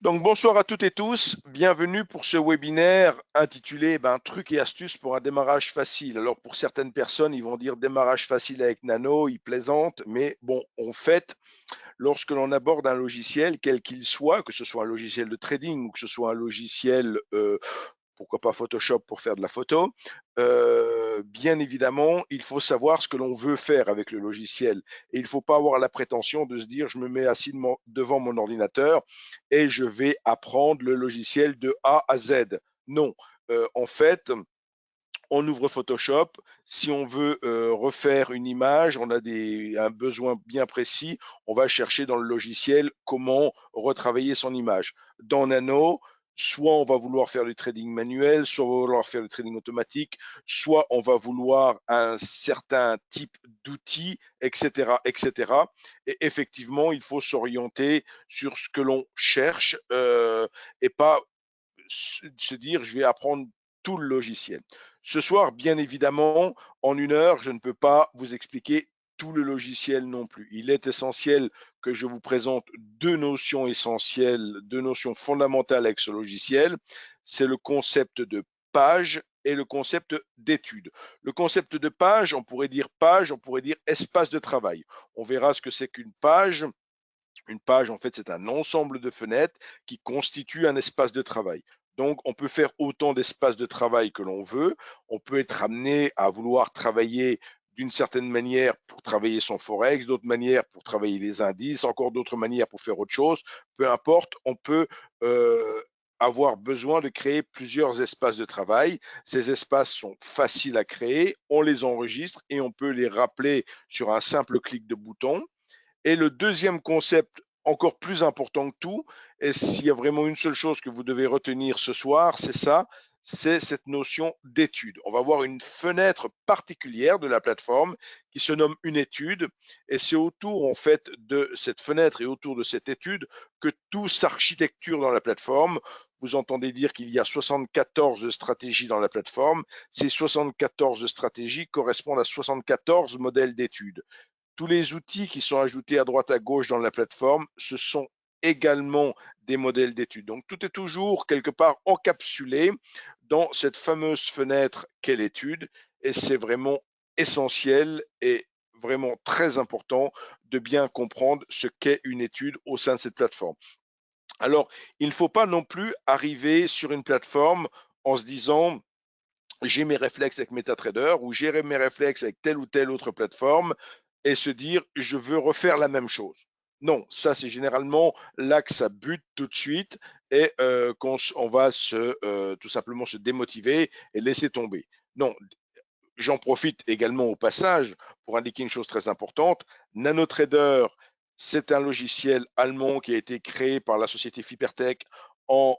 Donc bonsoir à toutes et tous, bienvenue pour ce webinaire intitulé Trucs et astuces pour un démarrage facile. Alors pour certaines personnes, ils vont dire démarrage facile avec Nano, ils plaisantent, mais bon, en fait, lorsque l'on aborde un logiciel, quel qu'il soit, que ce soit un logiciel de trading ou que ce soit un logiciel pourquoi pas Photoshop pour faire de la photo. Bien évidemment, il faut savoir ce que l'on veut faire avec le logiciel. Et il ne faut pas avoir la prétention de se dire, je me mets assis devant mon ordinateur et je vais apprendre le logiciel de A à Z. Non. En fait, on ouvre Photoshop. Si on veut refaire une image, on a un besoin bien précis. On va chercher dans le logiciel comment retravailler son image. Dans Nano, soit on va vouloir faire du trading manuel, soit on va vouloir faire du trading automatique, soit on va vouloir un certain type d'outils, etc., etc. Et effectivement, il faut s'orienter sur ce que l'on cherche et pas se dire je vais apprendre tout le logiciel. Ce soir, bien évidemment, en 1 heure, je ne peux pas vous expliquer tout le logiciel non plus. Il est essentiel que je vous présente deux notions essentielles, deux notions fondamentales avec ce logiciel. C'est le concept de page et le concept d'étude. Le concept de page, on pourrait dire espace de travail. On verra ce que c'est qu'une page. Une page, en fait, c'est un ensemble de fenêtres qui constituent un espace de travail. Donc, on peut faire autant d'espaces de travail que l'on veut. On peut être amené à vouloir travailler d'une certaine manière pour travailler son forex, d'autres manières pour travailler les indices, encore d'autres manières pour faire autre chose. Peu importe, on peut avoir besoin de créer plusieurs espaces de travail. Ces espaces sont faciles à créer, on les enregistre et on peut les rappeler sur un simple clic de bouton. Et le deuxième concept, encore plus important que tout, et s'il y a vraiment une seule chose que vous devez retenir ce soir, c'est ça, c'est cette notion d'étude. On va voir une fenêtre particulière de la plateforme qui se nomme une étude, et c'est autour en fait de cette fenêtre et autour de cette étude que tout s'architecture dans la plateforme. Vous entendez dire qu'il y a 74 stratégies dans la plateforme. Ces 74 stratégies correspondent à 74 modèles d'études. Tous les outils qui sont ajoutés à droite à gauche dans la plateforme, ce sont également des modèles d'études. Donc tout est toujours quelque part encapsulé dans cette fameuse fenêtre qu'est l'étude et c'est vraiment essentiel et vraiment très important de bien comprendre ce qu'est une étude au sein de cette plateforme. Alors, il ne faut pas non plus arriver sur une plateforme en se disant j'ai mes réflexes avec MetaTrader ou j'ai mes réflexes avec telle ou telle autre plateforme et se dire je veux refaire la même chose. Non, ça c'est généralement là que ça bute tout de suite et qu'on on va tout simplement se démotiver et laisser tomber. Non, j'en profite également au passage pour indiquer une chose très importante. NanoTrader, c'est un logiciel allemand qui a été créé par la société Fibertech en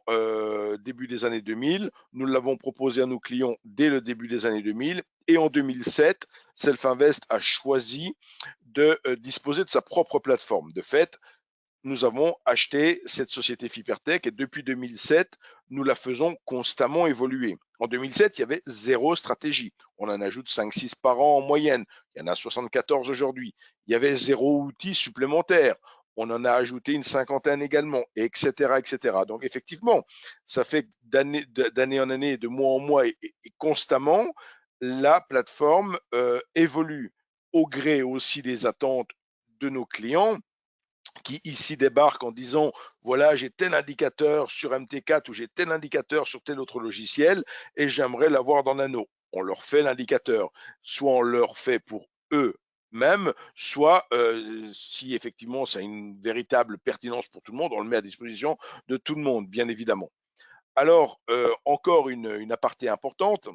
début des années 2000. Nous l'avons proposé à nos clients dès le début des années 2000. Et en 2007, Selfinvest a choisi de disposer de sa propre plateforme. De fait, nous avons acheté cette société Fibertech et depuis 2007, nous la faisons constamment évoluer. En 2007, il y avait zéro stratégie. On en ajoute 5-6 par an en moyenne. Il y en a 74 aujourd'hui. Il y avait zéro outil supplémentaire. On en a ajouté une cinquantaine également, etc., etc. Donc effectivement, ça fait d'année en année, de mois en mois et constamment, la plateforme évolue au gré aussi des attentes de nos clients qui ici débarquent en disant voilà, j'ai tel indicateur sur MT4 ou j'ai tel indicateur sur tel autre logiciel et j'aimerais l'avoir dans Nano. On leur fait l'indicateur. Soit on leur fait pour eux même, soit si effectivement ça a une véritable pertinence pour tout le monde, on le met à disposition de tout le monde, bien évidemment. Alors, encore une aparté importante,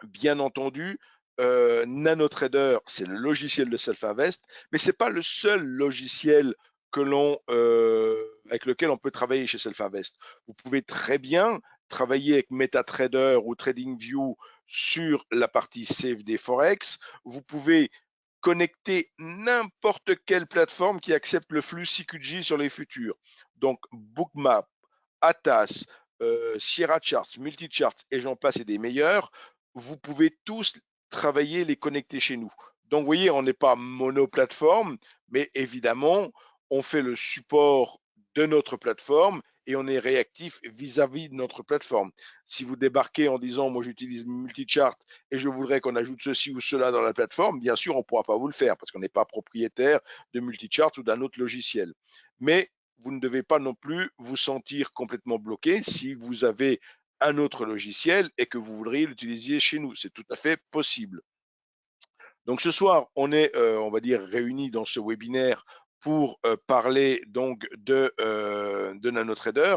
bien entendu, NanoTrader, c'est le logiciel de Self-Invest, mais ce n'est pas le seul logiciel avec lequel on peut travailler chez Self-Invest. Vous pouvez très bien travailler avec MetaTrader ou TradingView sur la partie CFD Forex. Vous pouvez connecter n'importe quelle plateforme qui accepte le flux CQG sur les futurs. Donc, Bookmap, Atas, Sierra Charts, Multicharts et j'en passe et des meilleurs, vous pouvez tous travailler, les connecter chez nous. Donc, vous voyez, on n'est pas monoplateforme, mais évidemment, on fait le support de notre plateforme et on est réactif vis-à-vis de notre plateforme. Si vous débarquez en disant moi j'utilise Multichart et je voudrais qu'on ajoute ceci ou cela dans la plateforme, bien sûr on ne pourra pas vous le faire parce qu'on n'est pas propriétaire de Multichart ou d'un autre logiciel. Mais vous ne devez pas non plus vous sentir complètement bloqué si vous avez un autre logiciel et que vous voudriez l'utiliser chez nous. C'est tout à fait possible. Donc ce soir, on est, on va dire, réunis dans ce webinaire pour parler donc de NanoTrader.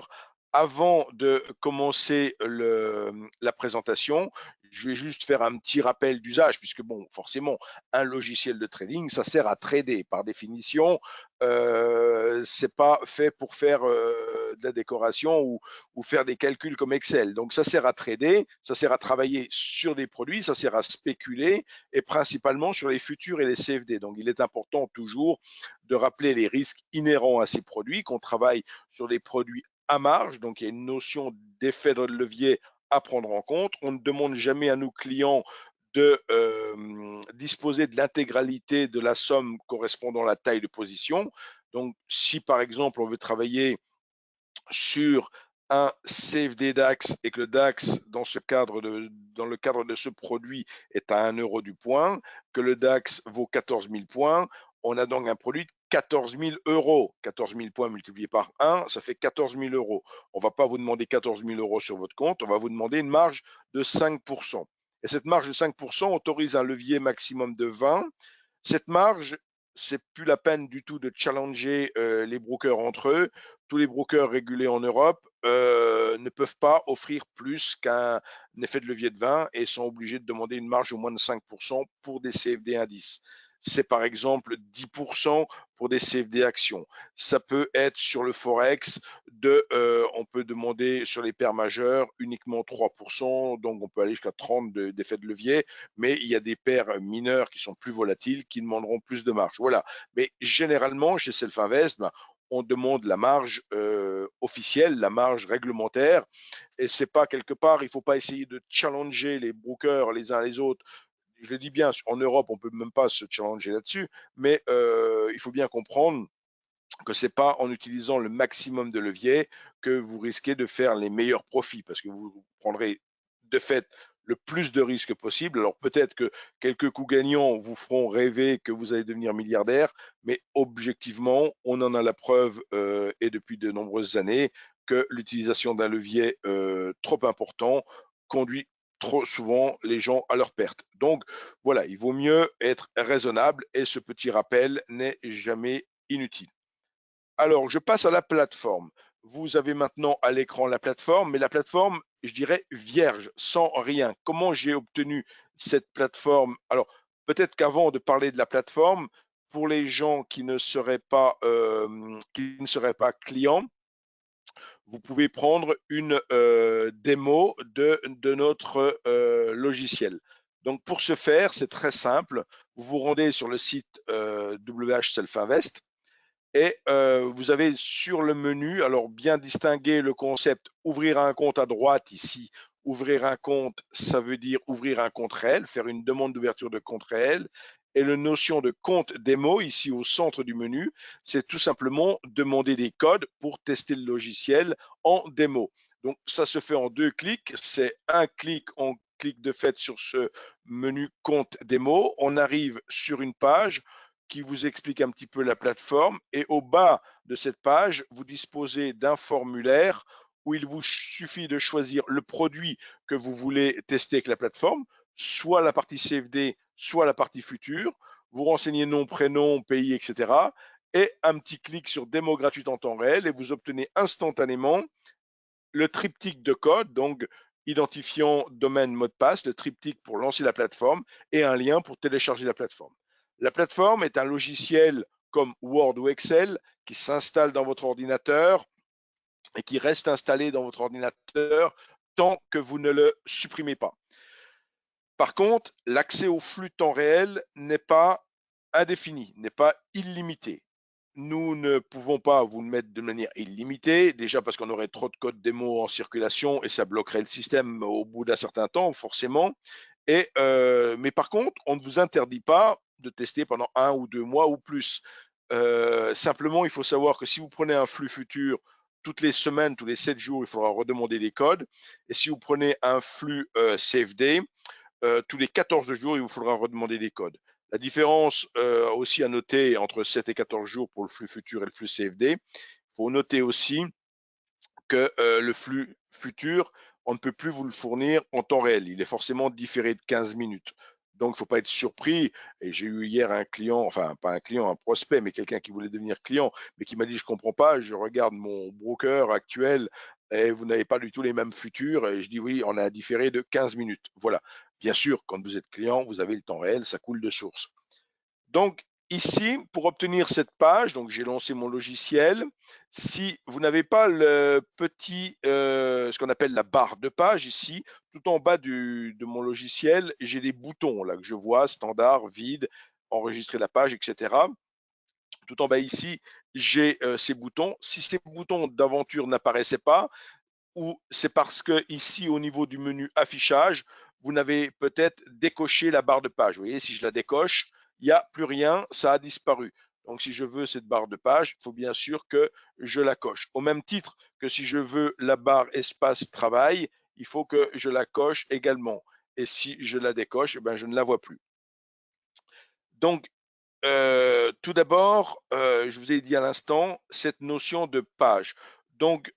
Avant de commencer la présentation, je vais juste faire un petit rappel d'usage, puisque bon, forcément, un logiciel de trading, ça sert à trader. Par définition, c'est pas fait pour faire de la décoration ou faire des calculs comme Excel. Donc ça sert à trader, ça sert à travailler sur des produits, ça sert à spéculer et principalement sur les futurs et les CFD. Donc, il est important toujours de rappeler les risques inhérents à ces produits, qu'on travaille sur des produits à marge. Donc, il y a une notion d'effet de levier à prendre en compte. On ne demande jamais à nos clients de disposer de l'intégralité de la somme correspondant à la taille de position. Donc, si par exemple on veut travailler sur un CFD DAX et que le DAX, dans le cadre de ce produit, est à 1 euro du point, que le DAX vaut 14 000 points, on a donc un produit de 14 000 euros. 14 000 points multiplié par 1, ça fait 14 000 euros. On ne va pas vous demander 14 000 euros sur votre compte, on va vous demander une marge de 5%. Et cette marge de 5% autorise un levier maximum de 20. Cette marge, c'est plus la peine du tout de challenger les brokers entre eux. Tous les brokers régulés en Europe ne peuvent pas offrir plus qu'un effet de levier de 20 et sont obligés de demander une marge au moins de 5% pour des CFD indices. C'est par exemple 10% pour des CFD actions. Ça peut être sur le Forex, on peut demander sur les paires majeures uniquement 3%, donc on peut aller jusqu'à 30 d'effet de levier, mais il y a des paires mineures qui sont plus volatiles, qui demanderont plus de marge. Voilà. Mais généralement, chez Self-Invest, on demande la marge officielle, la marge réglementaire, et c'est pas quelque part, il ne faut pas essayer de challenger les brokers les uns les autres. Je le dis bien, en Europe, on ne peut même pas se challenger là-dessus, mais il faut bien comprendre que ce n'est pas en utilisant le maximum de levier que vous risquez de faire les meilleurs profits, parce que vous prendrez de fait le plus de risques possible. Alors peut-être que quelques coups gagnants vous feront rêver que vous allez devenir milliardaire, mais objectivement, on en a la preuve et depuis de nombreuses années que l'utilisation d'un levier trop important conduit trop souvent les gens à leur perte. Donc voilà, il vaut mieux être raisonnable et ce petit rappel n'est jamais inutile. Alors, je passe à la plateforme. Vous avez maintenant à l'écran la plateforme, mais la plateforme, je dirais, vierge, sans rien. Comment j'ai obtenu cette plateforme? Alors, peut-être qu'avant de parler de la plateforme, pour les gens qui ne seraient pas clients, vous pouvez prendre une démo de notre logiciel. Donc, pour ce faire, c'est très simple. Vous vous rendez sur le site WH Self Invest et vous avez sur le menu, alors bien distinguer le concept ouvrir un compte à droite ici. Ouvrir un compte, ça veut dire ouvrir un compte réel, faire une demande d'ouverture de compte réel. Et la notion de compte démo ici au centre du menu, c'est tout simplement demander des codes pour tester le logiciel en démo. Donc ça se fait en 2 clics. C'est un clic, on clique de fait sur ce menu compte démo. On arrive sur une page qui vous explique un petit peu la plateforme et au bas de cette page, vous disposez d'un formulaire où il vous suffit de choisir le produit que vous voulez tester avec la plateforme, soit la partie CFD, soit la partie future. Vous renseignez nom, prénom, pays, etc. Et un petit clic sur démo gratuite en temps réel et vous obtenez instantanément le triptyque de code, donc identifiant domaine, mot de passe, le triptyque pour lancer la plateforme et un lien pour télécharger la plateforme. La plateforme est un logiciel comme Word ou Excel qui s'installe dans votre ordinateur et qui reste installé dans votre ordinateur tant que vous ne le supprimez pas. Par contre, l'accès au flux temps réel n'est pas indéfini, n'est pas illimité. Nous ne pouvons pas vous le mettre de manière illimitée, déjà parce qu'on aurait trop de codes démo en circulation et ça bloquerait le système au bout d'un certain temps, forcément. Mais par contre, on ne vous interdit pas de tester pendant 1 ou 2 mois ou plus. Simplement, il faut savoir que si vous prenez un flux futur, toutes les semaines, tous les 7 jours, il faudra redemander des codes. Et si vous prenez un flux CFD, tous les 14 jours, il vous faudra redemander des codes. La différence aussi à noter entre 7 et 14 jours pour le flux futur et le flux CFD, il faut noter aussi que le flux futur, on ne peut plus vous le fournir en temps réel. Il est forcément différé de 15 minutes. Donc, il ne faut pas être surpris. Et j'ai eu hier un client, enfin, pas un client, un prospect, mais quelqu'un qui voulait devenir client, mais qui m'a dit, je ne comprends pas, je regarde mon broker actuel et vous n'avez pas du tout les mêmes futurs. Et je dis, oui, on a un différé de 15 minutes. Voilà. Bien sûr, quand vous êtes client, vous avez le temps réel, ça coule de source. Donc ici, pour obtenir cette page, donc j'ai lancé mon logiciel. Si vous n'avez pas le petit, ce qu'on appelle la barre de page ici, tout en bas de mon logiciel, j'ai des boutons là que je vois, standard, vide, enregistrer la page, etc. Tout en bas ici, j'ai ces boutons. Si ces boutons d'aventure n'apparaissaient pas, ou c'est parce que ici au niveau du menu affichage, vous n'avez peut-être décoché la barre de page. Vous voyez, si je la décoche, il n'y a plus rien, ça a disparu. Donc si je veux cette barre de page, il faut bien sûr que je la coche. Au même titre que si je veux la barre espace travail, il faut que je la coche également. Et si je la décoche, ben, je ne la vois plus. Donc, tout d'abord, je vous ai dit à l'instant, cette notion de page. Donc,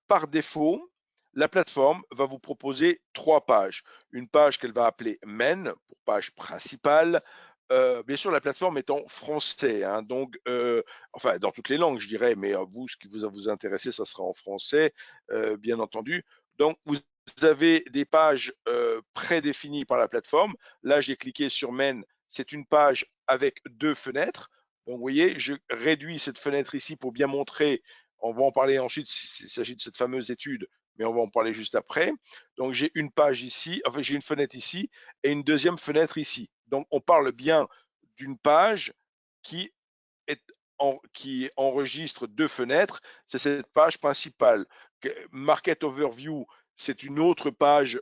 par défaut, la plateforme va vous proposer 3 pages. Une page qu'elle va appeler main, pour page principale. Bien sûr, la plateforme est en français, hein, donc, enfin, dans toutes les langues, je dirais, mais vous, ce qui vous intéresser, ça sera en français, bien entendu. Donc, vous avez des pages prédéfinies par la plateforme. Là, j'ai cliqué sur main, c'est une page avec 2 fenêtres. Donc, vous voyez, je réduis cette fenêtre ici pour bien montrer. On va en parler ensuite s'il s'agit de cette fameuse étude, mais on va en parler juste après. Donc, j'ai une page ici, enfin, j'ai une fenêtre ici et une deuxième fenêtre ici. Donc, on parle bien d'une page qui, qui enregistre 2 fenêtres. C'est cette page principale. Market Overview, c'est une autre page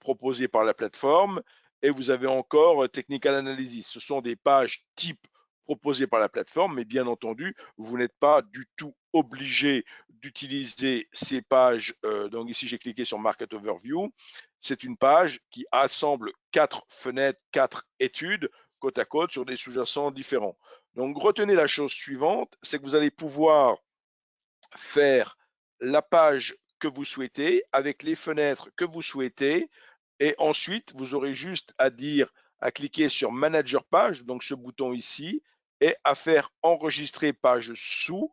proposée par la plateforme. Et vous avez encore Technical Analysis. Ce sont des pages type proposées par la plateforme, mais bien entendu, vous n'êtes pas du tout obligé d'utiliser ces pages. Donc ici, j'ai cliqué sur Market Overview. C'est une page qui assemble 4 fenêtres, 4 études côte à côte sur des sous-jacents différents. Donc retenez la chose suivante, c'est que vous allez pouvoir faire la page que vous souhaitez avec les fenêtres que vous souhaitez et ensuite vous aurez juste à dire, à cliquer sur Manager page, donc ce bouton ici, et à faire enregistrer page sous,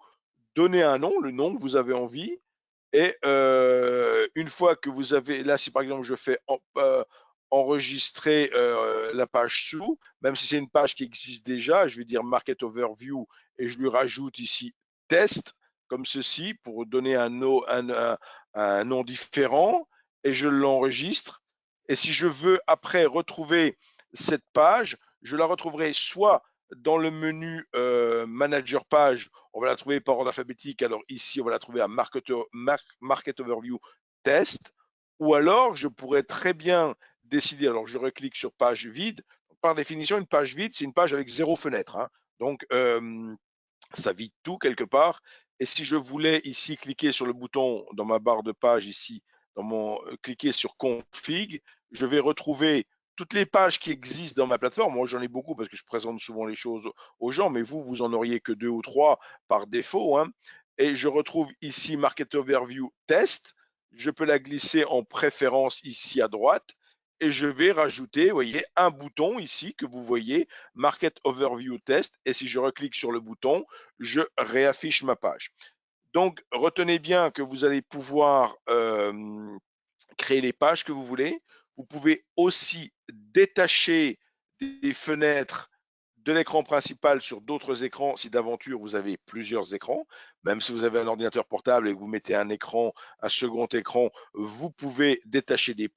donner un nom, le nom que vous avez envie, et une fois que vous avez, là si par exemple je fais enregistrer la page sous, même si c'est une page qui existe déjà, je vais dire Market Overview et je lui rajoute ici test, comme ceci, pour donner un nom différent, et je l'enregistre. Et si je veux après retrouver cette page, je la retrouverai soit dans le menu Manager page, on va la trouver par ordre alphabétique. Alors ici, on va la trouver à Market Overview Test. Ou alors, je pourrais très bien décider, alors je reclique sur page vide. Par définition, une page vide, c'est une page avec 0 fenêtre, hein. Donc, ça vide tout quelque part. Et si je voulais ici cliquer sur le bouton dans ma barre de page ici, cliquer sur config, je vais retrouver toutes les pages qui existent dans ma plateforme. Moi, j'en ai beaucoup parce que je présente souvent les choses aux gens, mais vous en auriez que 2 ou 3 par défaut, hein. Et je retrouve ici Market Overview Test. Je peux la glisser en préférence ici à droite et je vais rajouter, vous voyez, un bouton ici que vous voyez, Market Overview Test. Et si je reclique sur le bouton, je réaffiche ma page. Donc, retenez bien que vous allez pouvoir créer les pages que vous voulez. Vous pouvez aussi détacher des fenêtres de l'écran principal sur d'autres écrans si d'aventure vous avez plusieurs écrans. Même si vous avez un ordinateur portable et que vous mettez un second écran, vous pouvez détacher des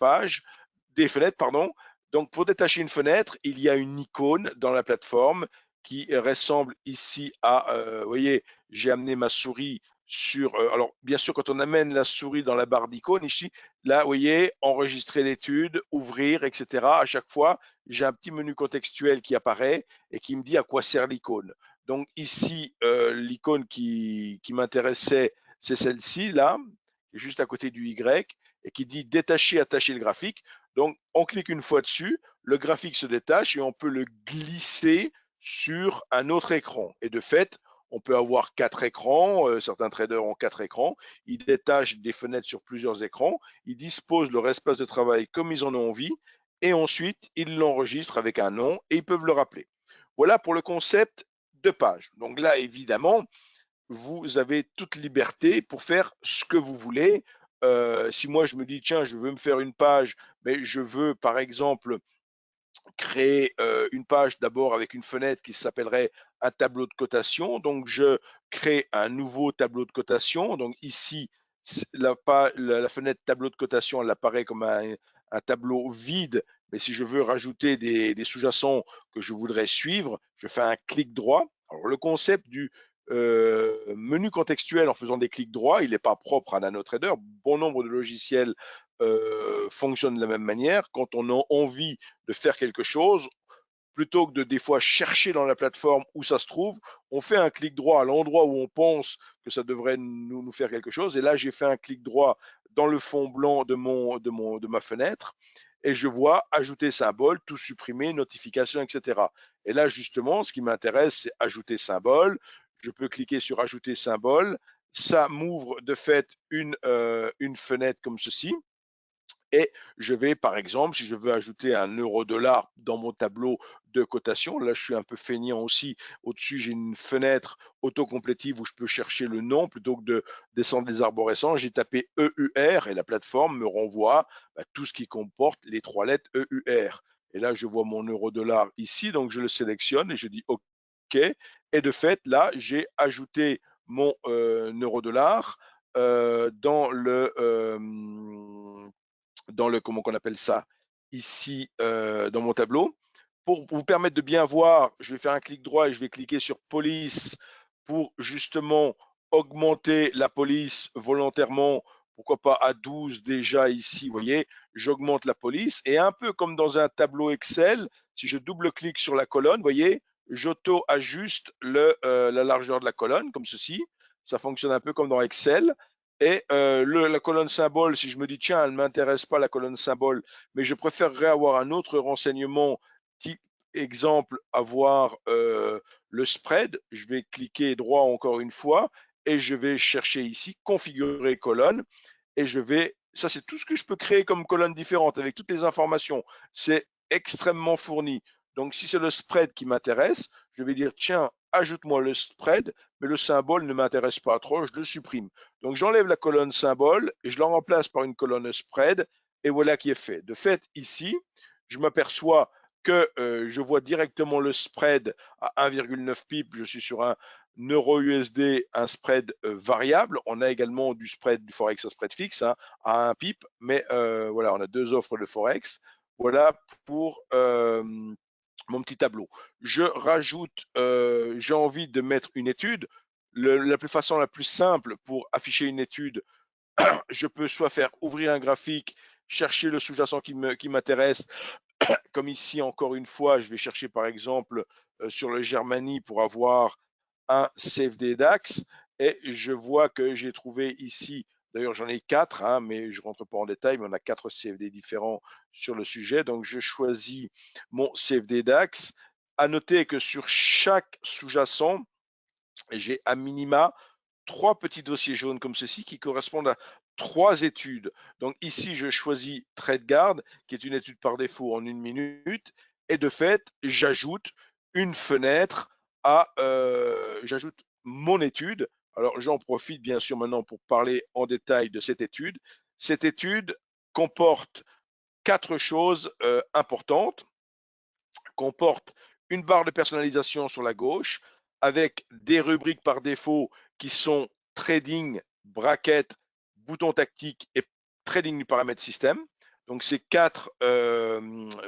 fenêtres, pardon. Donc pour détacher une fenêtre, il y a une icône dans la plateforme qui ressemble ici à, vous voyez, j'ai amené ma souris sur, alors bien sûr quand on amène la souris dans la barre d'icônes ici, là vous voyez, enregistrer l'étude, ouvrir, etc. À chaque fois, j'ai un petit menu contextuel qui apparaît et qui me dit à quoi sert l'icône. Donc ici, l'icône qui m'intéressait, c'est celle-ci, là, juste à côté du Y, et qui dit détacher, attacher le graphique. Donc on clique une fois dessus, le graphique se détache et on peut le glisser sur un autre écran. Et de fait, on peut avoir 4 écrans, certains traders ont 4 écrans, ils détachent des fenêtres sur plusieurs écrans, ils disposent leur espace de travail comme ils en ont envie, et ensuite ils l'enregistrent avec un nom et ils peuvent le rappeler. Voilà pour le concept de page. Donc là, évidemment, vous avez toute liberté pour faire ce que vous voulez. Si moi je me dis, tiens, je veux me faire une page, mais je veux par exemple créer une page d'abord avec une fenêtre qui s'appellerait un tableau de cotation. Donc, je crée un nouveau tableau de cotation. Donc, ici, la fenêtre tableau de cotation, elle apparaît comme un tableau vide. Mais si je veux rajouter des sous-jacents que je voudrais suivre, je fais un clic droit. Alors, le concept du menu contextuel en faisant des clics droits, il n'est pas propre à NanoTrader. Bon nombre de logiciels fonctionnent de la même manière. Quand on a envie de faire quelque chose, plutôt que de des fois chercher dans la plateforme où ça se trouve, on fait un clic droit à l'endroit où on pense que ça devrait nous faire quelque chose. Et là, j'ai fait un clic droit dans le fond blanc de ma fenêtre et je vois ajouter symbole, tout supprimer, notification, etc. Et là, justement, ce qui m'intéresse, c'est ajouter symbole. Je peux cliquer sur ajouter symbole. Ça m'ouvre de fait une fenêtre comme ceci. Et je vais, par exemple, si je veux ajouter un euro-dollar dans mon tableau de cotation, là je suis un peu feignant aussi, au-dessus j'ai une fenêtre autocomplétive où je peux chercher le nom plutôt que de descendre les arborescents. J'ai tapé EUR et la plateforme me renvoie tout ce qui comporte les 3 lettres EUR. Et là je vois mon euro-dollar ici, donc je le sélectionne et je dis OK. Et de fait, là j'ai ajouté mon euro-dollar dans le, comment qu'on appelle ça, ici dans mon tableau. Pour vous permettre de bien voir, je vais faire un clic droit et je vais cliquer sur police pour justement augmenter la police volontairement, pourquoi pas à 12 déjà ici, vous voyez, j'augmente la police et un peu comme dans un tableau Excel, si je double-clique sur la colonne, vous voyez, j'auto-ajuste la largeur de la colonne comme ceci. Ça fonctionne un peu comme dans Excel. Et la colonne symbole, si je me dis, tiens, elle ne m'intéresse pas la colonne symbole, mais je préférerais avoir un autre renseignement, type exemple, avoir le spread, je vais cliquer droit encore une fois et je vais chercher ici, configurer colonne, et je vais, ça c'est tout ce que je peux créer comme colonne différente avec toutes les informations. C'est extrêmement fourni. Donc si c'est le spread qui m'intéresse, je vais dire, tiens, ajoute-moi le spread, mais le symbole ne m'intéresse pas trop, je le supprime. Donc j'enlève la colonne symbole et je la remplace par une colonne spread et voilà qui est fait. De fait, ici, je m'aperçois que je vois directement le spread à 1,9 pip, je suis sur un euro USD, un spread variable. On a également du spread du Forex à spread fixe hein, à 1 pip, mais voilà, on a 2 offres de Forex. Voilà pour mon petit tableau. Je rajoute, j'ai envie de mettre une étude. La façon la plus simple pour afficher une étude, je peux soit faire ouvrir un graphique, chercher le sous-jacent qui m'intéresse, comme ici encore une fois, je vais chercher par exemple sur le Germany pour avoir un CFD DAX et je vois que j'ai trouvé ici, d'ailleurs j'en ai 4, hein, mais je ne rentre pas en détail, mais on a 4 CFD différents sur le sujet. Donc je choisis mon CFD DAX. À noter que sur chaque sous-jacent, j'ai à minima 3 petits dossiers jaunes comme ceci qui correspondent à 3 études. Donc ici, je choisis TradeGuard, qui est une étude par défaut en 1 minute, et de fait, j'ajoute une fenêtre j'ajoute mon étude. Alors j'en profite bien sûr maintenant pour parler en détail de cette étude. Cette étude comporte 4 choses importantes, comporte une barre de personnalisation sur la gauche avec des rubriques par défaut qui sont trading, bracket, bouton tactique et trading du paramètre système. Donc c'est 4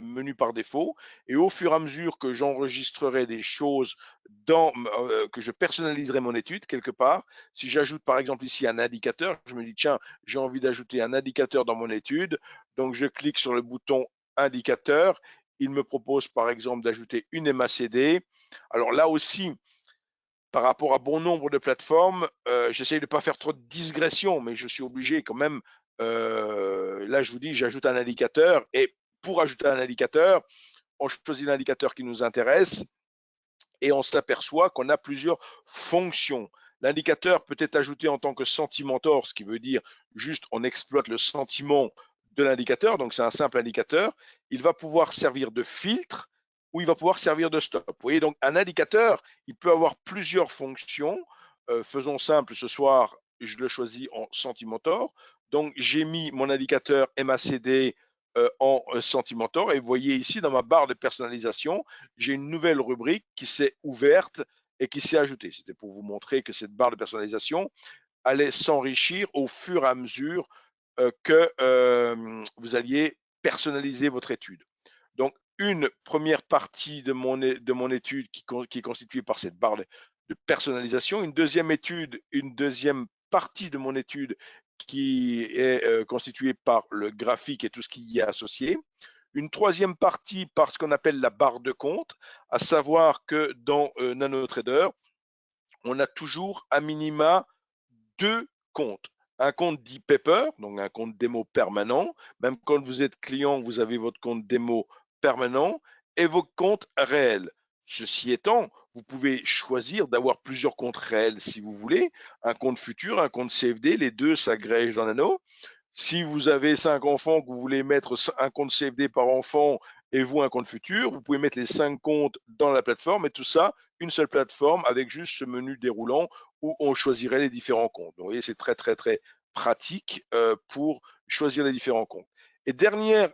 menus par défaut. Et au fur et à mesure que j'enregistrerai des choses que je personnaliserai mon étude quelque part, si j'ajoute par exemple ici un indicateur, je me dis tiens, j'ai envie d'ajouter un indicateur dans mon étude. Donc je clique sur le bouton indicateur. Il me propose par exemple d'ajouter une MACD. Alors là aussi, par rapport à bon nombre de plateformes, j'essaye de ne pas faire trop de digression, mais je suis obligé quand même, là je vous dis, j'ajoute un indicateur, et pour ajouter un indicateur, on choisit l'indicateur qui nous intéresse, et on s'aperçoit qu'on a plusieurs fonctions. L'indicateur peut être ajouté en tant que sentimentor, ce qui veut dire juste on exploite le sentiment de l'indicateur, donc c'est un simple indicateur. Il va pouvoir servir de filtre ou il va pouvoir servir de stop. Vous voyez, donc un indicateur, il peut avoir plusieurs fonctions. Faisons simple, ce soir, je le choisis en sentimentor. Donc j'ai mis mon indicateur MACD en sentimentor, et vous voyez ici dans ma barre de personnalisation, j'ai une nouvelle rubrique qui s'est ouverte et qui s'est ajoutée. C'était pour vous montrer que cette barre de personnalisation allait s'enrichir au fur et à mesure que vous alliez personnaliser votre étude. Donc, une première partie de mon étude qui est constituée par cette barre de personnalisation, une deuxième partie de mon étude qui est constituée par le graphique et tout ce qui y est associé. Une troisième partie par ce qu'on appelle la barre de compte, à savoir que dans NanoTrader, on a toujours à minima deux comptes. Un compte dit paper, donc un compte démo permanent. Même quand vous êtes client, vous avez votre compte démo permanent et vos comptes réels. Ceci étant, vous pouvez choisir d'avoir plusieurs comptes réels si vous voulez. Un compte futur, un compte CFD, les deux s'agrègent dans Nano. Si vous avez 5 enfants, que vous voulez mettre un compte CFD par enfant et vous un compte futur, vous pouvez mettre les 5 comptes dans la plateforme, et tout ça, une seule plateforme avec juste ce menu déroulant où on choisirait les différents comptes. Donc, vous voyez, c'est très, très, très pratique pour choisir les différents comptes. Et dernier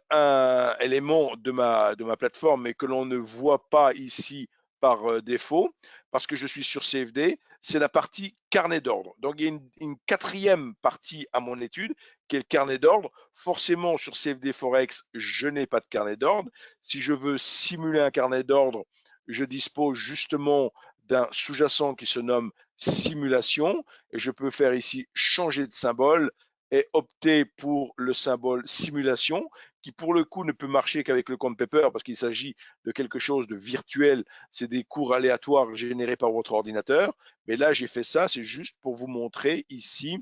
élément de ma plateforme, mais que l'on ne voit pas ici par défaut, parce que je suis sur CFD, c'est la partie carnet d'ordre. Donc, il y a une quatrième partie à mon étude qui est le carnet d'ordre. Forcément, sur CFD Forex, je n'ai pas de carnet d'ordre. Si je veux simuler un carnet d'ordre, je dispose justement d'un sous-jacent qui se nomme simulation, et je peux faire ici changer de symbole et opter pour le symbole simulation, qui pour le coup ne peut marcher qu'avec le compte Paper parce qu'il s'agit de quelque chose de virtuel. C'est des cours aléatoires générés par votre ordinateur. Mais là, j'ai fait ça, c'est juste pour vous montrer ici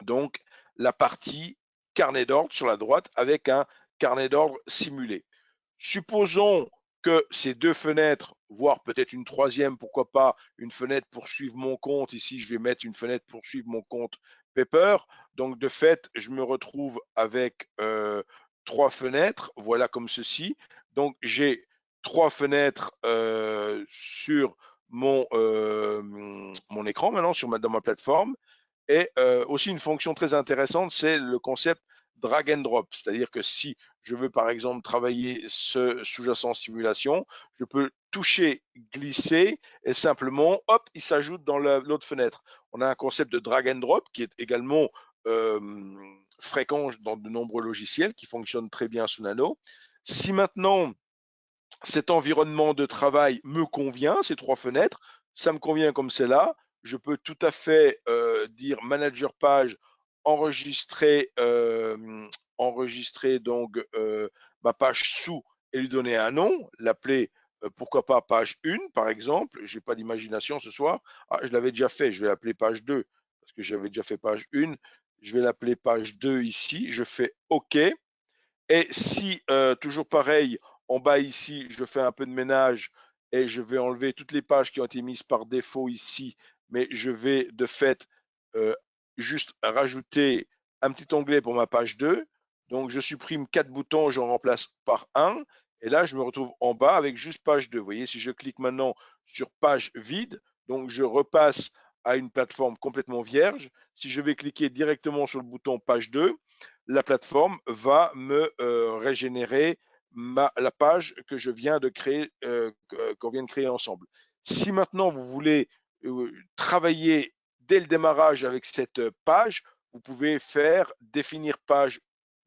donc la partie carnet d'ordre sur la droite avec un carnet d'ordre simulé. Supposons que ces deux fenêtres, voire peut-être une troisième, pourquoi pas, une fenêtre pour suivre mon compte. Ici, je vais mettre une fenêtre pour suivre mon compte Paper. Donc, de fait, je me retrouve avec trois fenêtres, voilà comme ceci. Donc, j'ai trois fenêtres sur mon écran maintenant, dans ma plateforme. Et aussi une fonction très intéressante, c'est le concept drag and drop. C'est-à-dire que si je veux par exemple travailler ce sous-jacent simulation, je peux toucher, glisser et simplement, hop, il s'ajoute dans l'autre fenêtre. On a un concept de drag and drop qui est également fréquent dans de nombreux logiciels qui fonctionnent très bien sous Nano. Si maintenant cet environnement de travail me convient, ces trois fenêtres, ça me convient comme c'est là. Je peux tout à fait dire manager page, enregistrer, donc ma page sous et lui donner un nom, l'appeler pourquoi pas page 1 par exemple. Je n'ai pas d'imagination ce soir. Ah, je l'avais déjà fait, je vais l'appeler page 2 parce que j'avais déjà fait page 1. Je vais l'appeler page 2 ici. Je fais OK. Et si, toujours pareil, en bas ici, je fais un peu de ménage et je vais enlever toutes les pages qui ont été mises par défaut ici, mais je vais de fait juste rajouter un petit onglet pour ma page 2. Donc, je supprime 4 boutons, j'en remplace par un. Et là, je me retrouve en bas avec juste page 2. Vous voyez, si je clique maintenant sur page vide, donc je repasse à une plateforme complètement vierge. Si je vais cliquer directement sur le bouton page 2, la plateforme va me régénérer la page que je viens de créer, qu'on vient de créer ensemble. Si maintenant vous voulez travailler dès le démarrage avec cette page, vous pouvez faire définir page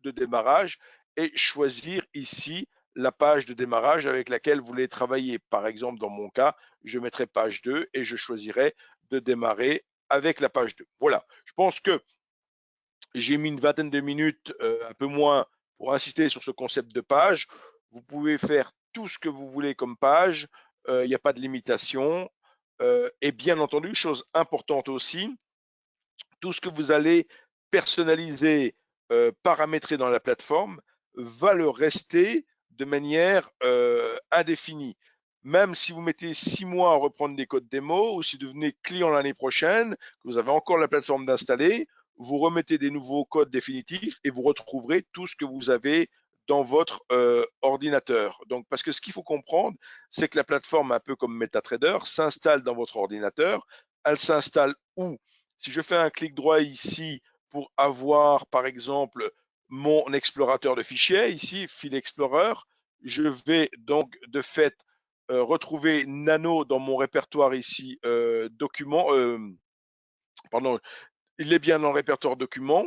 de démarrage et choisir ici la page de démarrage avec laquelle vous voulez travailler. Par exemple, dans mon cas, je mettrai page 2 et je choisirai de démarrer avec la page 2. Voilà, je pense que j'ai mis une vingtaine de minutes, un peu moins, pour insister sur ce concept de page. Vous pouvez faire tout ce que vous voulez comme page. Il n'y a pas de limitation. Et bien entendu, chose importante aussi, tout ce que vous allez personnaliser, paramétrer dans la plateforme va le rester de manière indéfinie. Même si vous mettez 6 mois à reprendre des codes démo ou si vous devenez client l'année prochaine, que vous avez encore la plateforme d'installer, vous remettez des nouveaux codes définitifs et vous retrouverez tout ce que vous avez dans votre ordinateur. Donc, parce que ce qu'il faut comprendre, c'est que la plateforme, un peu comme MetaTrader, s'installe dans votre ordinateur. Elle s'installe où? Si je fais un clic droit ici pour avoir, par exemple, mon explorateur de fichiers, ici, File Explorer, je vais donc de fait retrouver Nano dans mon répertoire ici, document, pardon, il est bien dans le répertoire documents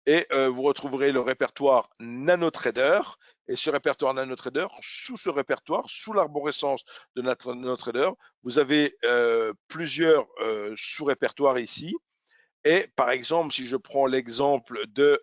et vous retrouverez le répertoire NanoTrader. Et ce répertoire NanoTrader, sous ce répertoire, sous l'arborescence de notre NanoTrader, vous avez plusieurs sous-répertoires ici. Et par exemple, si je prends l'exemple de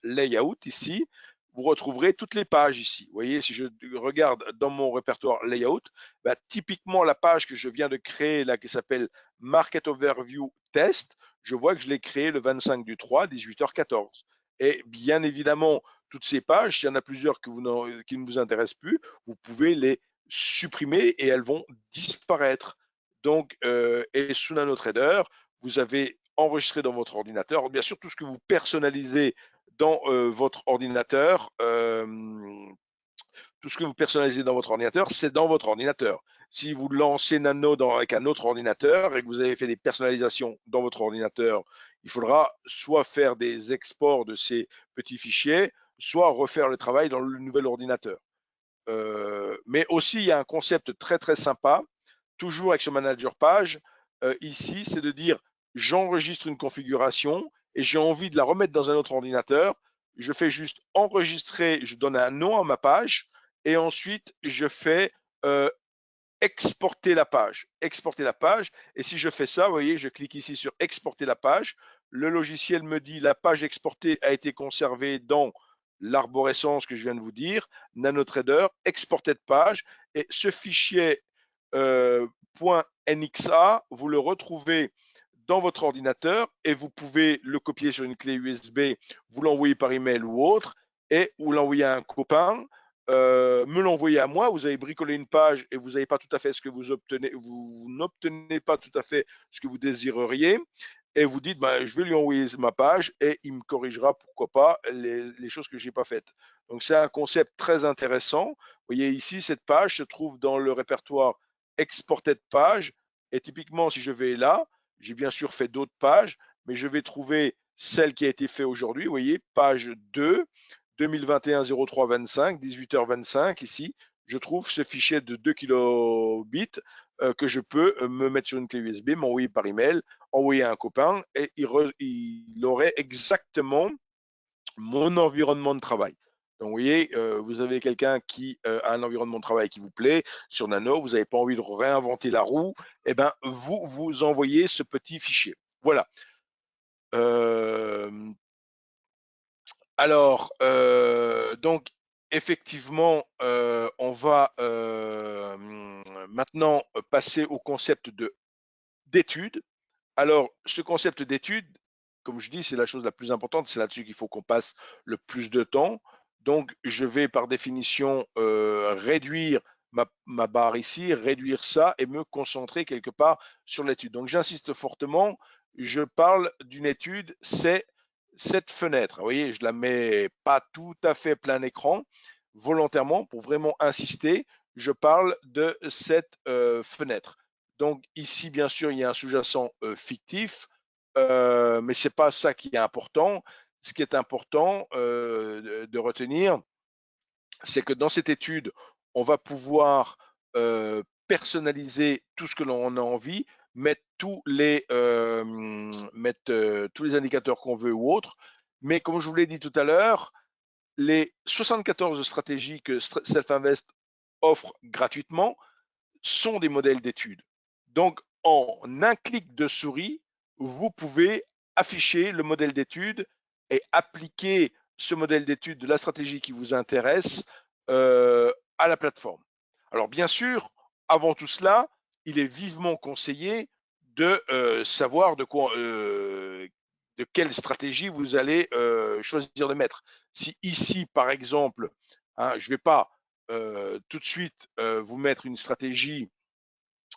layout ici, vous retrouverez toutes les pages ici. Vous voyez, si je regarde dans mon répertoire layout, bah, typiquement la page que je viens de créer là, qui s'appelle Market Overview Test, je vois que je l'ai créée le 25 du 3, 18h14. Et bien évidemment, toutes ces pages, s'il y en a plusieurs qui ne vous intéressent plus, vous pouvez les supprimer et elles vont disparaître. Donc, et sous NanoTrader, vous avez enregistré dans votre ordinateur. Bien sûr, tout ce que vous personnalisez dans votre ordinateur, tout ce que vous personnalisez dans votre ordinateur, c'est dans votre ordinateur. Si vous lancez Nano avec un autre ordinateur et que vous avez fait des personnalisations dans votre ordinateur, il faudra soit faire des exports de ces petits fichiers, soit refaire le travail dans le nouvel ordinateur. Mais aussi, il y a un concept très très sympa, toujours avec ce manager page, ici, c'est de dire j'enregistre une configuration et j'ai envie de la remettre dans un autre ordinateur. Je fais juste enregistrer, je donne un nom à ma page et ensuite je fais exporter la page. Exporter la page. Et si je fais ça, vous voyez, je clique ici sur exporter la page. Le logiciel me dit la page exportée a été conservée dans l'arborescence que je viens de vous dire, NanoTrader, exporter de page. Et ce fichier .nxa, vous le retrouvez dans votre ordinateur et vous pouvez le copier sur une clé USB, vous l'envoyer par email ou autre, et vous l'envoyer à un copain, me l'envoyer à moi, vous avez bricolé une page et vous n'avez pas tout à fait ce que vous obtenez, vous n'obtenez pas tout à fait ce que vous désireriez, et vous dites, ben, je vais lui envoyer ma page et il me corrigera, pourquoi pas, les choses que je n'ai pas faites. Donc c'est un concept très intéressant. Vous voyez ici, cette page se trouve dans le répertoire exported page, et typiquement, si je vais là, j'ai bien sûr fait d'autres pages, mais je vais trouver celle qui a été faite aujourd'hui, vous voyez, page 2, 2021-03-25, 18h25 ici, je trouve ce fichier de 2 kilobits que je peux me mettre sur une clé USB, m'envoyer par email, envoyer à un copain et il aurait exactement mon environnement de travail. Donc, vous voyez, vous avez quelqu'un qui a un environnement de travail qui vous plaît sur Nano, vous n'avez pas envie de réinventer la roue, et ben vous envoyez ce petit fichier. Voilà. Alors, donc, effectivement, on va maintenant passer au concept d'étude. Alors, ce concept d'étude, comme je dis, c'est la chose la plus importante, c'est là-dessus qu'il faut qu'on passe le plus de temps. Donc, je vais par définition réduire ma barre ici, réduire ça et me concentrer quelque part sur l'étude. Donc, j'insiste fortement, je parle d'une étude, c'est cette fenêtre. Vous voyez, je la mets pas tout à fait plein écran, volontairement, pour vraiment insister, je parle de cette fenêtre. Donc ici, bien sûr, il y a un sous-jacent fictif, mais ce n'est pas ça qui est important. Ce qui est important de retenir, c'est que dans cette étude, on va pouvoir personnaliser tout ce que l'on a envie, mettre tous les indicateurs qu'on veut ou autres. Mais comme je vous l'ai dit tout à l'heure, les 74 stratégies que Self-Invest offre gratuitement sont des modèles d'études. Donc, en un clic de souris, vous pouvez afficher le modèle d'étude et appliquer ce modèle d'étude de la stratégie qui vous intéresse à la plateforme. Alors, bien sûr, avant tout cela, il est vivement conseillé de savoir de quelle stratégie vous allez choisir de mettre. Si ici, par exemple, hein, je ne vais pas tout de suite vous mettre une stratégie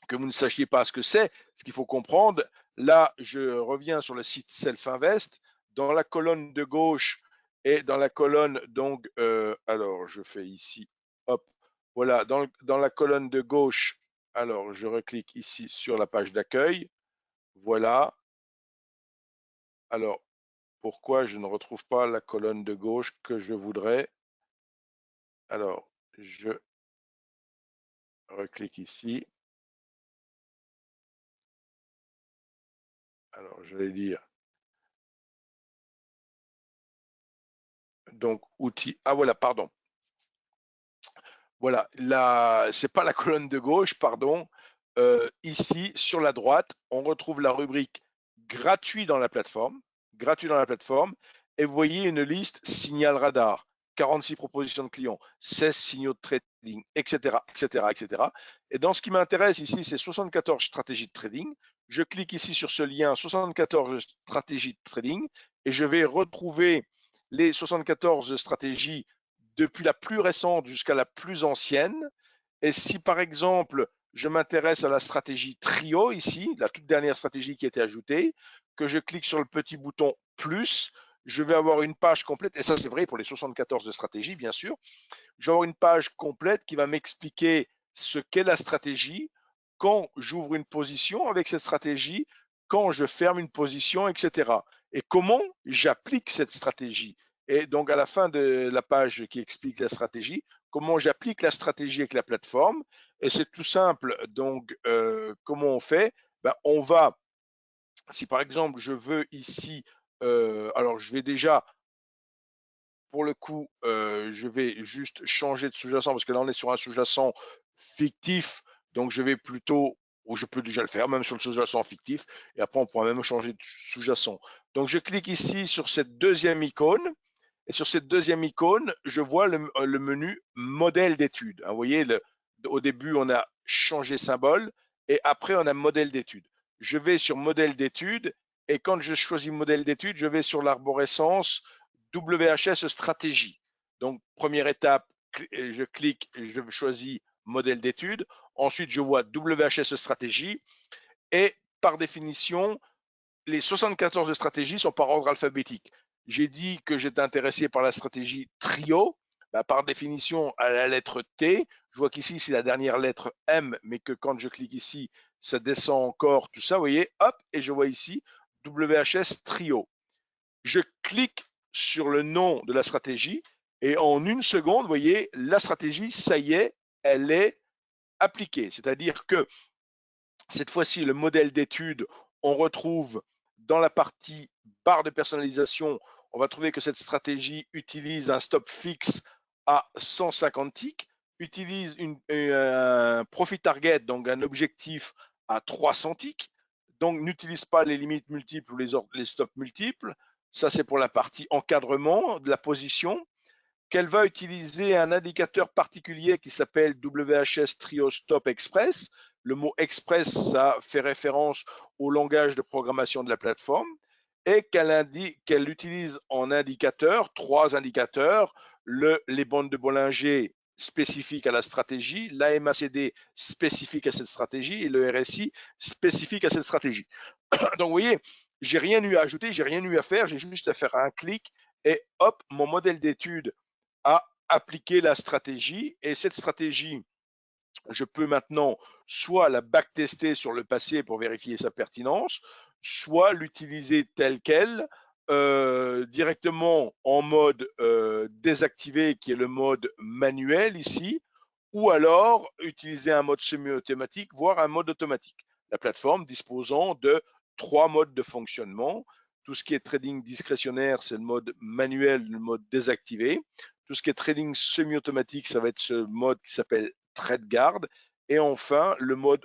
que vous ne sachiez pas ce que c'est, ce qu'il faut comprendre. Là, je reviens sur le site Self-Invest. Dans la colonne de gauche et dans la colonne, donc, alors je fais ici, hop, voilà, dans la colonne de gauche, alors je reclique ici sur la page d'accueil, voilà. Alors, pourquoi je ne retrouve pas la colonne de gauche que je voudrais? Alors, je reclique ici. Alors, je vais dire, donc, outils. Ah voilà, pardon. Voilà, c'est pas la colonne de gauche, pardon. Ici, sur la droite, on retrouve la rubrique gratuit dans la plateforme, gratuit dans la plateforme, et vous voyez une liste signal radar, 46 propositions de clients, 16 signaux de trading, etc., etc., etc. Et dans ce qui m'intéresse ici, c'est 74 stratégies de trading. Je clique ici sur ce lien 74 stratégies de trading et je vais retrouver les 74 stratégies depuis la plus récente jusqu'à la plus ancienne. Et si par exemple, je m'intéresse à la stratégie trio ici, la toute dernière stratégie qui a été ajoutée, que je clique sur le petit bouton plus, je vais avoir une page complète, et ça c'est vrai pour les 74 de stratégie bien sûr, je vais avoir une page complète qui va m'expliquer ce qu'est la stratégie, quand j'ouvre une position avec cette stratégie, quand je ferme une position, etc. Et comment j'applique cette stratégie. Et donc à la fin de la page qui explique la stratégie, comment j'applique la stratégie avec la plateforme. Et c'est tout simple. Donc comment on fait? Ben, on va, si par exemple je veux ici, alors je vais déjà pour le coup, je vais juste changer de sous-jacent parce que là, on est sur un sous-jacent fictif. Donc, je vais plutôt, ou je peux déjà le faire, même sur le sous-jacent fictif. Et après, on pourra même changer de sous-jacent. Donc, je clique ici sur cette deuxième icône. Et sur cette deuxième icône, je vois le menu modèle d'étude. Vous voyez, au début, on a changé symbole et après, on a modèle d'étude. Je vais sur modèle d'étude et quand je choisis modèle d'étude, je vais sur l'arborescence WHS stratégie. Donc, première étape, je clique, je choisis modèle d'étude. Ensuite, je vois WHS stratégie et par définition, les 74 stratégies sont par ordre alphabétique. J'ai dit que j'étais intéressé par la stratégie trio. Bah, par définition, à la lettre T, je vois qu'ici, c'est la dernière lettre M, mais que quand je clique ici, ça descend encore, tout ça, vous voyez, hop, et je vois ici WHS trio. Je clique sur le nom de la stratégie et en une seconde, vous voyez, la stratégie, ça y est, elle est appliquée. C'est-à-dire que cette fois-ci, le modèle d'étude, on retrouve dans la partie barre de personnalisation, on va trouver que cette stratégie utilise un stop fixe à 150 ticks, utilise un profit target, donc un objectif à 300 ticks, donc n'utilise pas les limites multiples ou les stops multiples. Ça, c'est pour la partie encadrement de la position. Qu'elle va utiliser un indicateur particulier qui s'appelle WHS Trio Stop Express. Le mot express, ça fait référence au langage de programmation de la plateforme et qu'elle utilise en indicateur, 3 indicateurs, les bandes de Bollinger spécifiques à la stratégie, la MACD spécifique à cette stratégie et le RSI spécifique à cette stratégie. Donc, vous voyez, j'ai rien eu à ajouter, j'ai rien eu à faire, j'ai juste à faire un clic et hop, mon modèle d'étude a appliqué la stratégie. Et cette stratégie, je peux maintenant soit la backtester sur le passé pour vérifier sa pertinence, soit l'utiliser telle qu'elle, directement en mode désactivé, qui est le mode manuel ici, ou alors utiliser un mode semi-automatique, voire un mode automatique. La plateforme disposant de 3 modes de fonctionnement. Tout ce qui est trading discrétionnaire, c'est le mode manuel, le mode désactivé. Tout ce qui est trading semi-automatique, ça va être ce mode qui s'appelle Trade Guard. Et enfin, le mode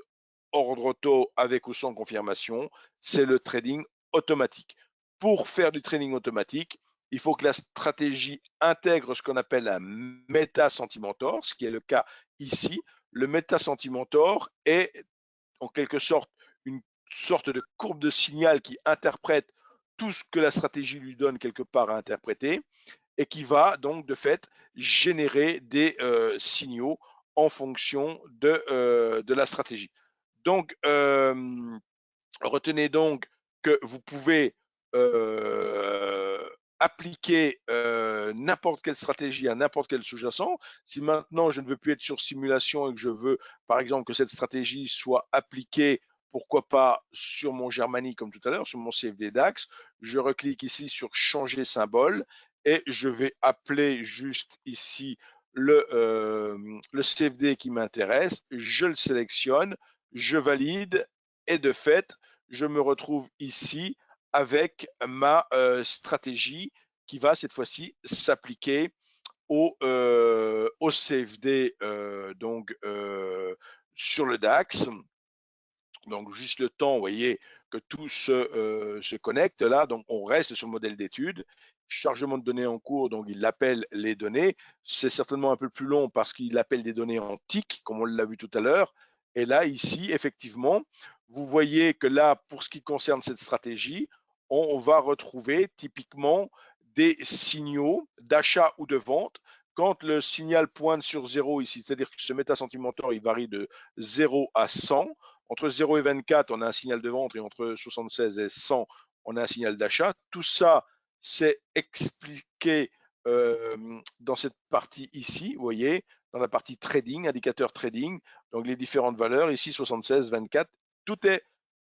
ordre auto avec ou sans confirmation, c'est le trading automatique. Pour faire du trading automatique, il faut que la stratégie intègre ce qu'on appelle un méta-sentimentor, ce qui est le cas ici. Le méta-sentimentor est en quelque sorte une sorte de courbe de signal qui interprète tout ce que la stratégie lui donne quelque part à interpréter et qui va donc de fait générer des signaux en fonction de la stratégie. Donc, retenez donc que vous pouvez appliquer n'importe quelle stratégie à n'importe quel sous-jacent. Si maintenant je ne veux plus être sur simulation et que je veux, par exemple, que cette stratégie soit appliquée, pourquoi pas sur mon Germany comme tout à l'heure, sur mon CFD DAX, je reclique ici sur changer symbole et je vais appeler juste ici le CFD qui m'intéresse, je le sélectionne, je valide et de fait, je me retrouve ici avec ma stratégie qui va cette fois-ci s'appliquer au CFD sur le DAX. Donc juste le temps, vous voyez, que tout se connecte là. Donc on reste sur le modèle d'étude. Chargement de données en cours, donc il appelle les données. C'est certainement un peu plus long parce qu'il appelle des données en tick, comme on l'a vu tout à l'heure. Et là, ici, effectivement, vous voyez que là, pour ce qui concerne cette stratégie, on va retrouver typiquement des signaux d'achat ou de vente. Quand le signal pointe sur 0 ici, c'est-à-dire que ce méta sentimentor, il varie de 0 à 100. Entre 0 et 24, on a un signal de vente et entre 76 et 100, on a un signal d'achat. Tout ça, c'est expliqué dans cette partie ici, vous voyez, dans la partie trading, indicateur trading, donc les différentes valeurs, ici 76, 24, tout est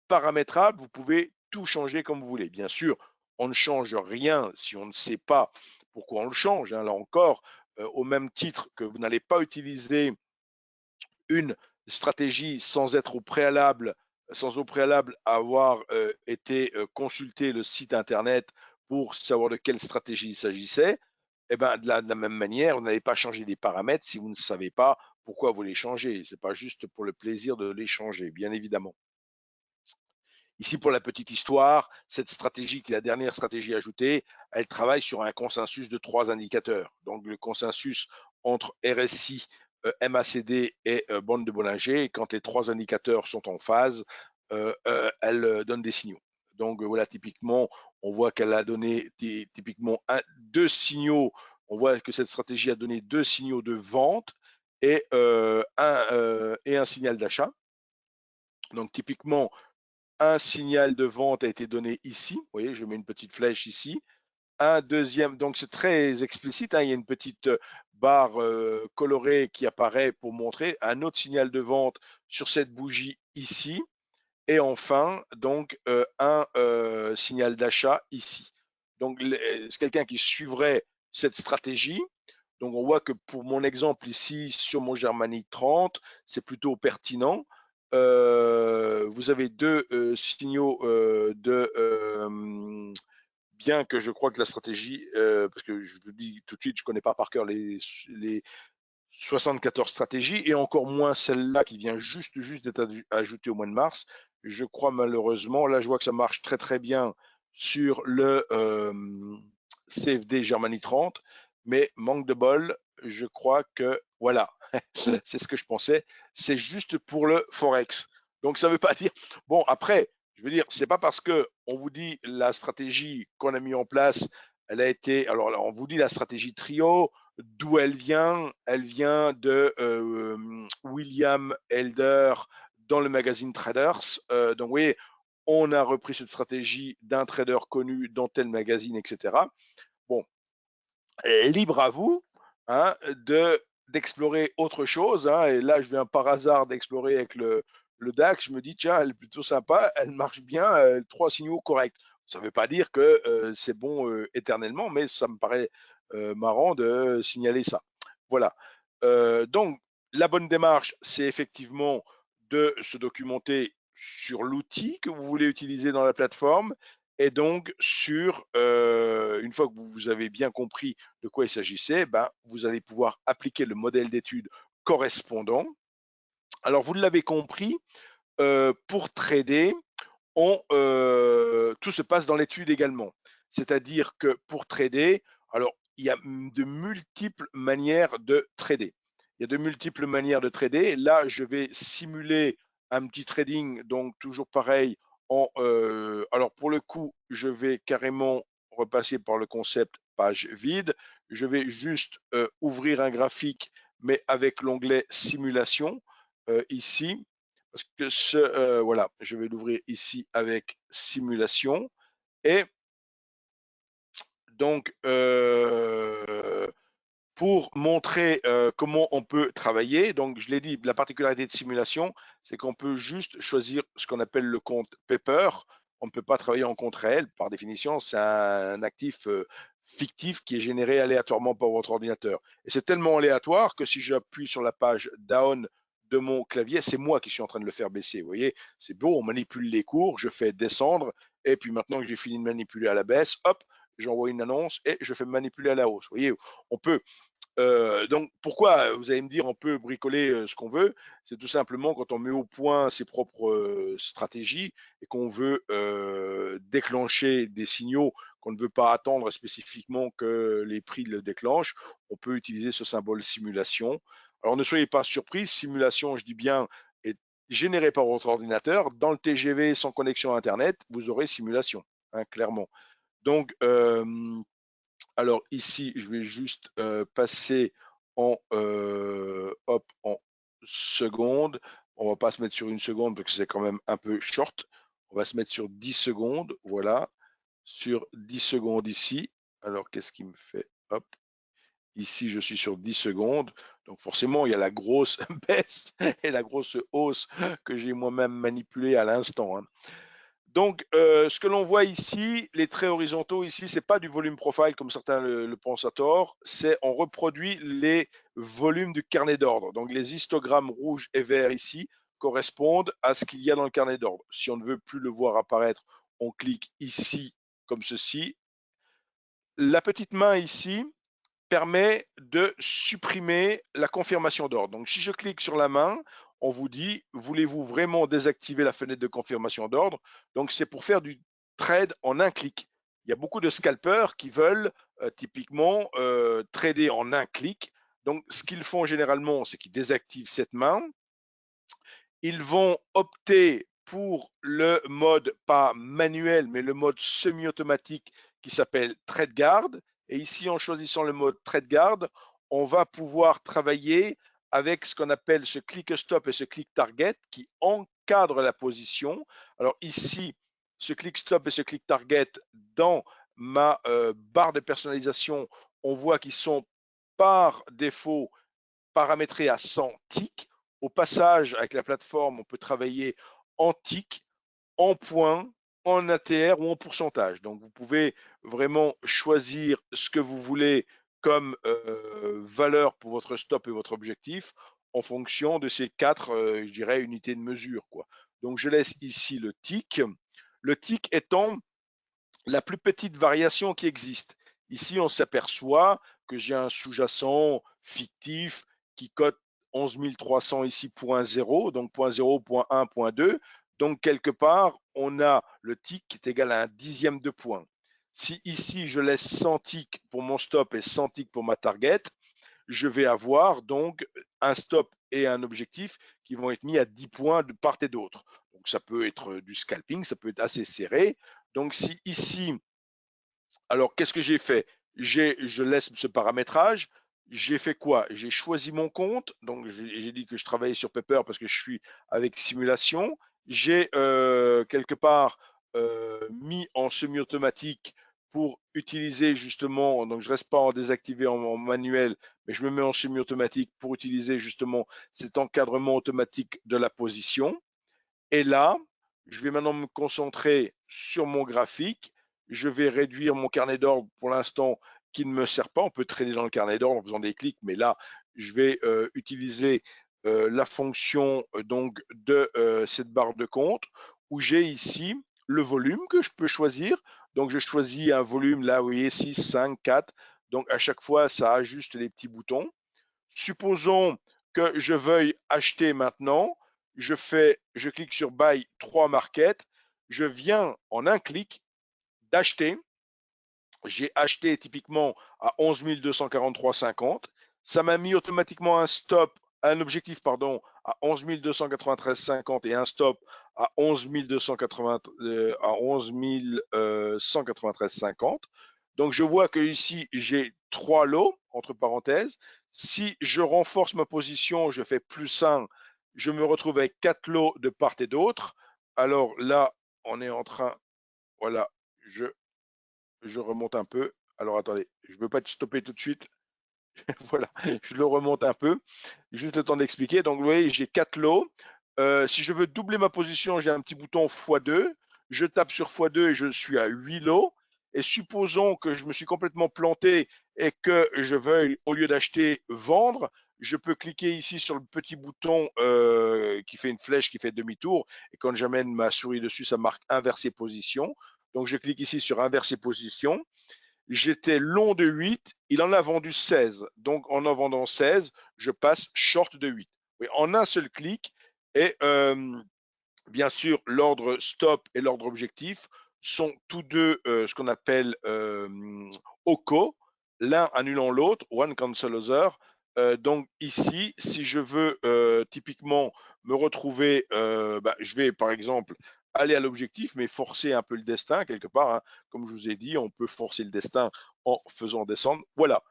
paramétrable, vous pouvez tout changer comme vous voulez. Bien sûr, on ne change rien si on ne sait pas pourquoi on le change. Hein. Là encore, au même titre que vous n'allez pas utiliser une stratégie sans au préalable avoir été consulter le site internet pour savoir de quelle stratégie il s'agissait, eh ben, de la même manière, vous n'allez pas changer des paramètres si vous ne savez pas pourquoi vous les changez. Ce n'est pas juste pour le plaisir de les changer, bien évidemment. Ici, pour la petite histoire, cette stratégie, qui est la dernière stratégie ajoutée, elle travaille sur un consensus de 3 indicateurs. Donc, le consensus entre RSI, MACD et bande de Bollinger. Et quand les 3 indicateurs sont en phase, elle donne des signaux. Donc, voilà, typiquement, on voit qu'elle a donné typiquement 2 signaux. On voit que cette stratégie a donné 2 signaux de vente et un signal d'achat. Donc, typiquement, un signal de vente a été donné ici. Vous voyez, je mets une petite flèche ici. Un deuxième, donc c'est très explicite, hein, il y a une petite barre colorée qui apparaît pour montrer un autre signal de vente sur cette bougie ici. Et enfin, donc, un signal d'achat ici. Donc, c'est quelqu'un qui suivrait cette stratégie. Donc, on voit que pour mon exemple ici, sur mon Germany 30, c'est plutôt pertinent. Vous avez 2 signaux bien que je crois que la stratégie, parce que je vous dis tout de suite, je ne connais pas par cœur les 74 stratégies et encore moins celle-là qui vient juste d'être ajoutée au mois de mars. Je crois malheureusement, là je vois que ça marche très très bien sur le CFD Germany 30, mais manque de bol, je crois que voilà, c'est ce que je pensais, c'est juste pour le Forex. Donc ça ne veut pas dire, bon après, je veux dire, c'est pas parce que on vous dit la stratégie qu'on a mis en place, elle a été, alors on vous dit la stratégie trio, d'où elle vient de William Elder dans le magazine Traders. Donc, vous voyez, on a repris cette stratégie d'un trader connu dans tel magazine, etc. Bon, libre à vous hein, d'explorer autre chose. Hein, et là, je viens par hasard d'explorer avec le DAX. Je me dis, tiens, elle est plutôt sympa, elle marche bien, 3 signaux corrects. Ça ne veut pas dire que c'est bon éternellement, mais ça me paraît marrant de signaler ça. Voilà. Donc, la bonne démarche, c'est effectivement de se documenter sur l'outil que vous voulez utiliser dans la plateforme et donc une fois que vous avez bien compris de quoi il s'agissait, ben, vous allez pouvoir appliquer le modèle d'étude correspondant. Alors, vous l'avez compris, pour trader, tout se passe dans l'étude également. C'est-à-dire que pour trader, alors il y a de multiples manières de trader. Il y a de multiples manières de trader. Là, je vais simuler un petit trading, donc toujours pareil. Alors pour le coup, je vais carrément repasser par le concept page vide. Je vais juste ouvrir un graphique, mais avec l'onglet simulation ici. Parce que voilà, je vais l'ouvrir ici avec simulation. Et donc, pour montrer comment on peut travailler. Donc, je l'ai dit, la particularité de simulation, c'est qu'on peut juste choisir ce qu'on appelle le compte Paper. On ne peut pas travailler en compte réel. Par définition, c'est un actif fictif qui est généré aléatoirement par votre ordinateur. Et c'est tellement aléatoire que si j'appuie sur la page down de mon clavier, c'est moi qui suis en train de le faire baisser. Vous voyez, c'est beau, on manipule les cours, je fais descendre, et puis maintenant que j'ai fini de manipuler à la baisse, hop, j'envoie une annonce et je fais manipuler à la hausse. Vous voyez, on peut donc pourquoi, vous allez me dire, on peut bricoler ce qu'on veut? C'est tout simplement quand on met au point ses propres stratégies et qu'on veut déclencher des signaux qu'on ne veut pas attendre spécifiquement que les prix le déclenchent, on peut utiliser ce symbole simulation. Alors ne soyez pas surpris, simulation, je dis bien, est générée par votre ordinateur. Dans le TGV sans connexion Internet, vous aurez simulation, hein, clairement. Donc, alors ici, je vais juste passer en secondes. On va pas se mettre sur une seconde parce que c'est quand même un peu short. On va se mettre sur 10 secondes. Voilà, sur 10 secondes ici. Alors, qu'est-ce qui me fait? Hop, ici, je suis sur 10 secondes. Donc forcément, il y a la grosse baisse et la grosse hausse que j'ai moi-même manipulée à l'instant, hein. Donc, ce que l'on voit ici, les traits horizontaux ici, c'est pas du volume profile comme certains le pensent à tort, c'est on reproduit les volumes du carnet d'ordre. Donc, les histogrammes rouges et verts ici correspondent à ce qu'il y a dans le carnet d'ordre. Si on ne veut plus le voir apparaître, on clique ici comme ceci. La petite main ici permet de supprimer la confirmation d'ordre. Donc, si je clique sur la main, on vous dit, voulez-vous vraiment désactiver la fenêtre de confirmation d'ordre? Donc, c'est pour faire du trade en un clic. Il y a beaucoup de scalpers qui veulent typiquement trader en un clic. Donc, ce qu'ils font généralement, c'est qu'ils désactivent cette main. Ils vont opter pour le mode, pas manuel, mais le mode semi-automatique qui s'appelle Trade Guard. Et ici, en choisissant le mode Trade Guard, on va pouvoir travailler avec ce qu'on appelle ce click stop et ce click target qui encadre la position. Alors ici, ce click stop et ce click target, dans ma barre de personnalisation, on voit qu'ils sont par défaut paramétrés à 100 ticks. Au passage, avec la plateforme, on peut travailler en ticks, en points, en ATR ou en pourcentage. Donc, vous pouvez vraiment choisir ce que vous voulez comme valeur pour votre stop et votre objectif en fonction de ces quatre, je dirais, unités de mesure, quoi. Donc, je laisse ici le tick. Le tick étant la plus petite variation qui existe. Ici, on s'aperçoit que j'ai un sous-jacent fictif qui cote 11 300 ici, point 0, donc point 0, point 1, point 2. Donc, quelque part, on a le tick qui est égal à un dixième de point. Si ici, je laisse 100 ticks pour mon stop et 100 ticks pour ma target, je vais avoir donc un stop et un objectif qui vont être mis à 10 points de part et d'autre. Donc, ça peut être du scalping, ça peut être assez serré. Donc, si ici, alors qu'est-ce que j'ai fait? Je laisse ce paramétrage. J'ai fait quoi? J'ai choisi mon compte. Donc, j'ai dit que je travaillais sur Paper parce que je suis avec simulation. J'ai quelque part mis en semi-automatique pour utiliser justement, donc je reste pas en désactivé en manuel, mais je me mets en semi-automatique pour utiliser justement cet encadrement automatique de la position. Et là, je vais maintenant me concentrer sur mon graphique. Je vais réduire mon carnet d'ordre pour l'instant qui ne me sert pas. On peut trader dans le carnet d'ordre en faisant des clics, mais là, je vais utiliser la fonction donc de cette barre de compte où j'ai ici le volume que je peux choisir. Donc, je choisis un volume là, vous voyez, 6, 5, 4. Donc, à chaque fois, ça ajuste les petits boutons. Supposons que je veuille acheter maintenant, je clique sur Buy 3 Market, je viens en un clic d'acheter. J'ai acheté typiquement à 11 243,50. Ça m'a mis automatiquement un stop un objectif pardon, à 11 293,50 et un stop à 11 280, à 11 193,50. Donc je vois que ici j'ai 3 lots entre parenthèses. Si je renforce ma position, je fais plus 1, je me retrouve avec 4 lots de part et d'autre. Alors là, on est en train, voilà, je remonte un peu. Alors attendez, je ne veux pas te stopper tout de suite. Voilà, je le remonte un peu. Juste le temps d'expliquer. Donc, vous voyez, j'ai 4 lots. Si je veux doubler ma position, j'ai un petit bouton x2. Je tape sur x2 et je suis à 8 lots. Et supposons que je me suis complètement planté et que je veuille, au lieu d'acheter, vendre, je peux cliquer ici sur le petit bouton qui fait une flèche qui fait demi-tour. Et quand j'amène ma souris dessus, ça marque inverser position. Donc, je clique ici sur inverser position. J'étais long de 8, il en a vendu 16. Donc, en vendant 16, je passe short de 8. Oui, en un seul clic. Et bien sûr, l'ordre stop et l'ordre objectif sont tous deux ce qu'on appelle OCO, l'un annulant l'autre, one cancel other. Donc ici, si je veux typiquement me retrouver, je vais par exemple aller à l'objectif, mais forcer un peu le destin quelque part, hein. Comme je vous ai dit, on peut forcer le destin en faisant descendre. Voilà,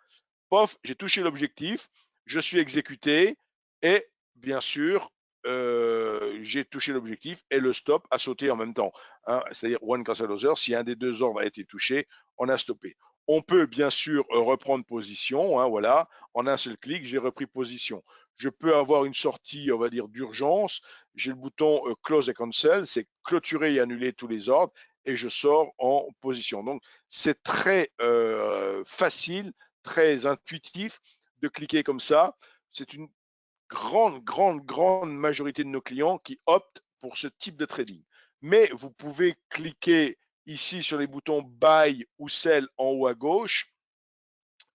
pof, j'ai touché l'objectif, je suis exécuté et bien sûr, j'ai touché l'objectif et le stop a sauté en même temps, hein, c'est-à-dire one cancel other. Si un des deux ordres a été touché, on a stoppé. On peut bien sûr reprendre position, hein, voilà, en un seul clic, j'ai repris position. Je peux avoir une sortie, on va dire, d'urgence. J'ai le bouton close et cancel, c'est clôturer et annuler tous les ordres et je sors en position. Donc, c'est très facile, très intuitif de cliquer comme ça. C'est une grande majorité de nos clients qui optent pour ce type de trading. Mais vous pouvez cliquer ici sur les boutons Buy ou Sell en haut à gauche.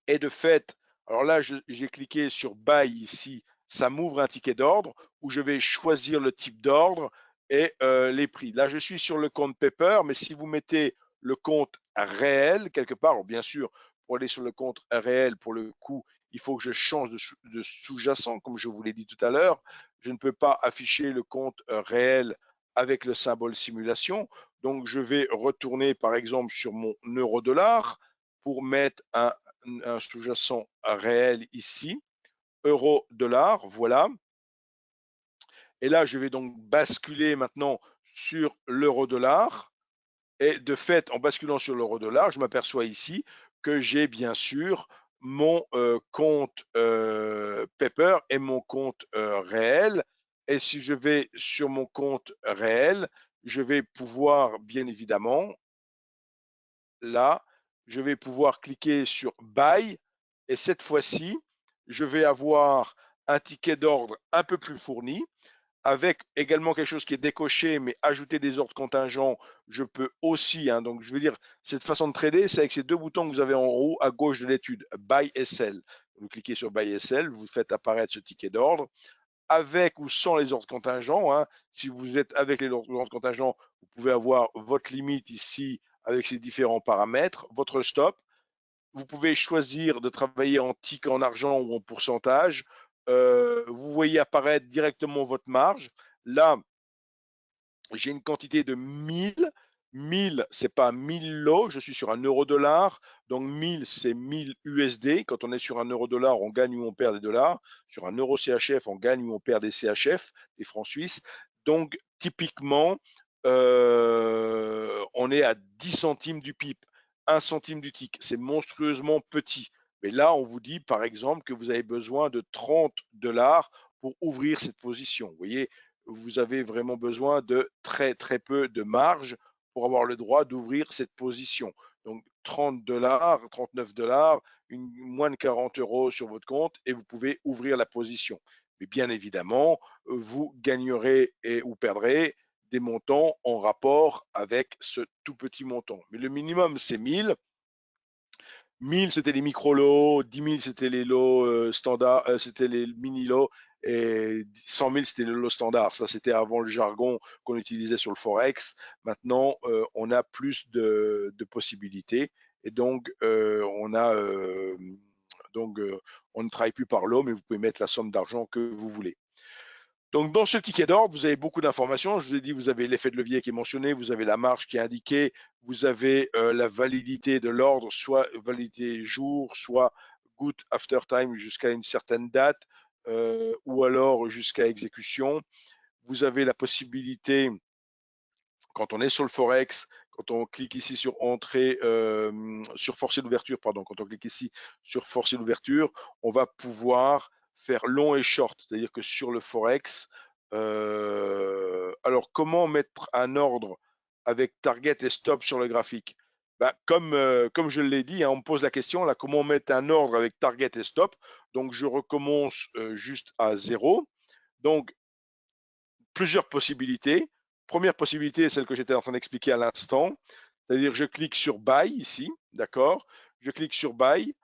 Et de fait, alors là, j'ai cliqué sur Buy ici, ça m'ouvre un ticket d'ordre où je vais choisir le type d'ordre et les prix. Là, je suis sur le compte Pepper, mais si vous mettez le compte réel quelque part, bien sûr, pour aller sur le compte réel, pour le coup, il faut que je change de sous-jacent, comme je vous l'ai dit tout à l'heure. Je ne peux pas afficher le compte réel avec le symbole simulation. Donc, je vais retourner, par exemple, sur mon euro-dollar pour mettre un sous-jacent réel ici, euro-dollar, voilà. Et là, je vais donc basculer maintenant sur l'euro-dollar. Et de fait, en basculant sur l'euro-dollar, je m'aperçois ici que j'ai bien sûr mon compte Pepper et mon compte réel. Et si je vais sur mon compte réel, je vais pouvoir bien évidemment, là, je vais pouvoir cliquer sur Buy et cette fois-ci, je vais avoir un ticket d'ordre un peu plus fourni avec également quelque chose qui est décoché, mais ajouter des ordres contingents, je peux aussi, hein, donc je veux dire, cette façon de trader, c'est avec ces deux boutons que vous avez en haut à gauche de l'étude, Buy et Sell. Vous cliquez sur Buy et Sell, vous faites apparaître ce ticket d'ordre, avec ou sans les ordres contingents, hein. Si vous êtes avec les ordres contingents, vous pouvez avoir votre limite ici avec ces différents paramètres, votre stop. Vous pouvez choisir de travailler en tick, en argent ou en pourcentage. Vous voyez apparaître directement votre marge. Là, j'ai une quantité de 1000. 1000, c'est pas 1000 lots, je suis sur un euro-dollar. Donc 1000, c'est 1000 USD. Quand on est sur un euro-dollar, on gagne ou on perd des dollars. Sur un euro CHF, on gagne ou on perd des CHF, des francs suisses. Donc typiquement, on est à 10 centimes du PIP, 1 centime du tick. C'est monstrueusement petit. Mais là, on vous dit par exemple que vous avez besoin de 30 dollars pour ouvrir cette position. Vous voyez, vous avez vraiment besoin de très peu de marge pour avoir le droit d'ouvrir cette position. Donc 30 dollars, 39 dollars, moins de 40 euros sur votre compte et vous pouvez ouvrir la position. Mais bien évidemment, vous gagnerez et ou perdrez des montants en rapport avec ce tout petit montant. Mais le minimum, c'est 1000. 1000, c'était les micro-lots, 10 000, c'était les lots standards, c'était les mini-lots, et 100 000, c'était le lot standard. Ça, c'était avant le jargon qu'on utilisait sur le Forex. Maintenant, on a plus de possibilités. Et donc, on a Donc, on ne travaille plus par lot, mais vous pouvez mettre la somme d'argent que vous voulez. Donc, dans ce ticket d'ordre, vous avez beaucoup d'informations. Je vous ai dit, vous avez l'effet de levier qui est mentionné, vous avez la marge qui est indiquée, vous avez la validité de l'ordre, soit validité jour, soit good after time jusqu'à une certaine date, ou alors jusqu'à exécution. Vous avez la possibilité, quand on est sur le Forex, quand on clique ici sur entrée, sur forcer d'ouverture, pardon, quand on clique ici sur forcer d'ouverture, on va pouvoir faire long et short, c'est-à-dire que sur le Forex, alors comment mettre un ordre avec target et stop sur le graphique? Ben, comme je l'ai dit, hein, on me pose la question là, comment mettre un ordre avec target et stop? Donc je recommence juste à 0. Donc plusieurs possibilités. Première possibilité, celle que j'étais en train d'expliquer à l'instant, c'est-à-dire je clique sur Buy ici, d'accord? Je clique sur Buy,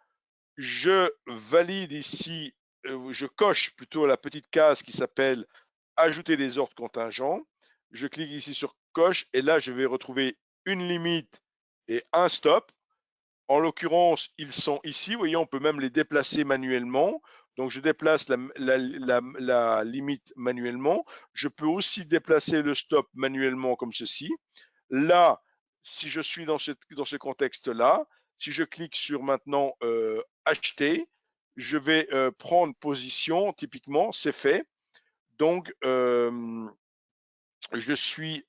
je valide ici, je coche plutôt la petite case qui s'appelle Ajouter des ordres contingents. Je clique ici sur Coche et là, je vais retrouver une limite et un stop. En l'occurrence, ils sont ici. Vous voyez, on peut même les déplacer manuellement. Donc, je déplace la limite manuellement. Je peux aussi déplacer le stop manuellement comme ceci. Là, si je suis dans ce contexte-là, si je clique sur maintenant acheter, je vais prendre position. Typiquement, c'est fait. Donc, je suis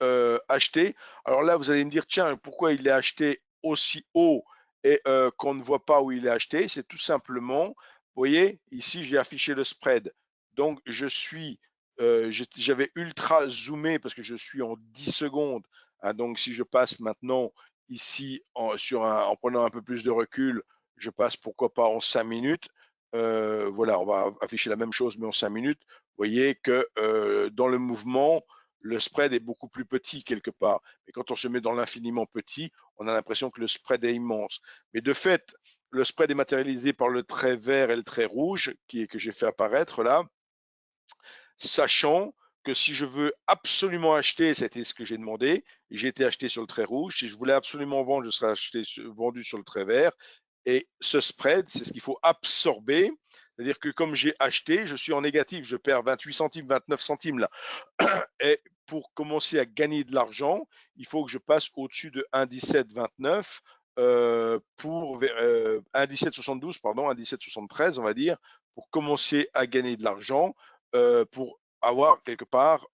acheté. Alors là, vous allez me dire, tiens, pourquoi il est acheté aussi haut et qu'on ne voit pas où il est acheté? C'est tout simplement, vous voyez, ici, j'ai affiché le spread. Donc, j'avais ultra zoomé parce que je suis en 10 secondes. Hein, donc, si je passe maintenant ici en prenant un peu plus de recul, je passe pourquoi pas en 5 minutes. Voilà, on va afficher la même chose, mais en 5 minutes. Vous voyez que dans le mouvement, le spread est beaucoup plus petit quelque part. Mais quand on se met dans l'infiniment petit, on a l'impression que le spread est immense. Mais de fait, le spread est matérialisé par le trait vert et le trait rouge que j'ai fait apparaître là, sachant que si je veux absolument acheter, c'était ce que j'ai demandé, j'ai été acheté sur le trait rouge. Si je voulais absolument vendre, je serais vendu sur le trait vert. Et ce spread, c'est ce qu'il faut absorber. C'est-à-dire que comme j'ai acheté, je suis en négatif, je perds 28 centimes, 29 centimes là. Et pour commencer à gagner de l'argent, il faut que je passe au-dessus de 1,1729 pour 1,1772, pardon, 1,1773, on va dire, pour commencer à gagner de l'argent, pour avoir quelque part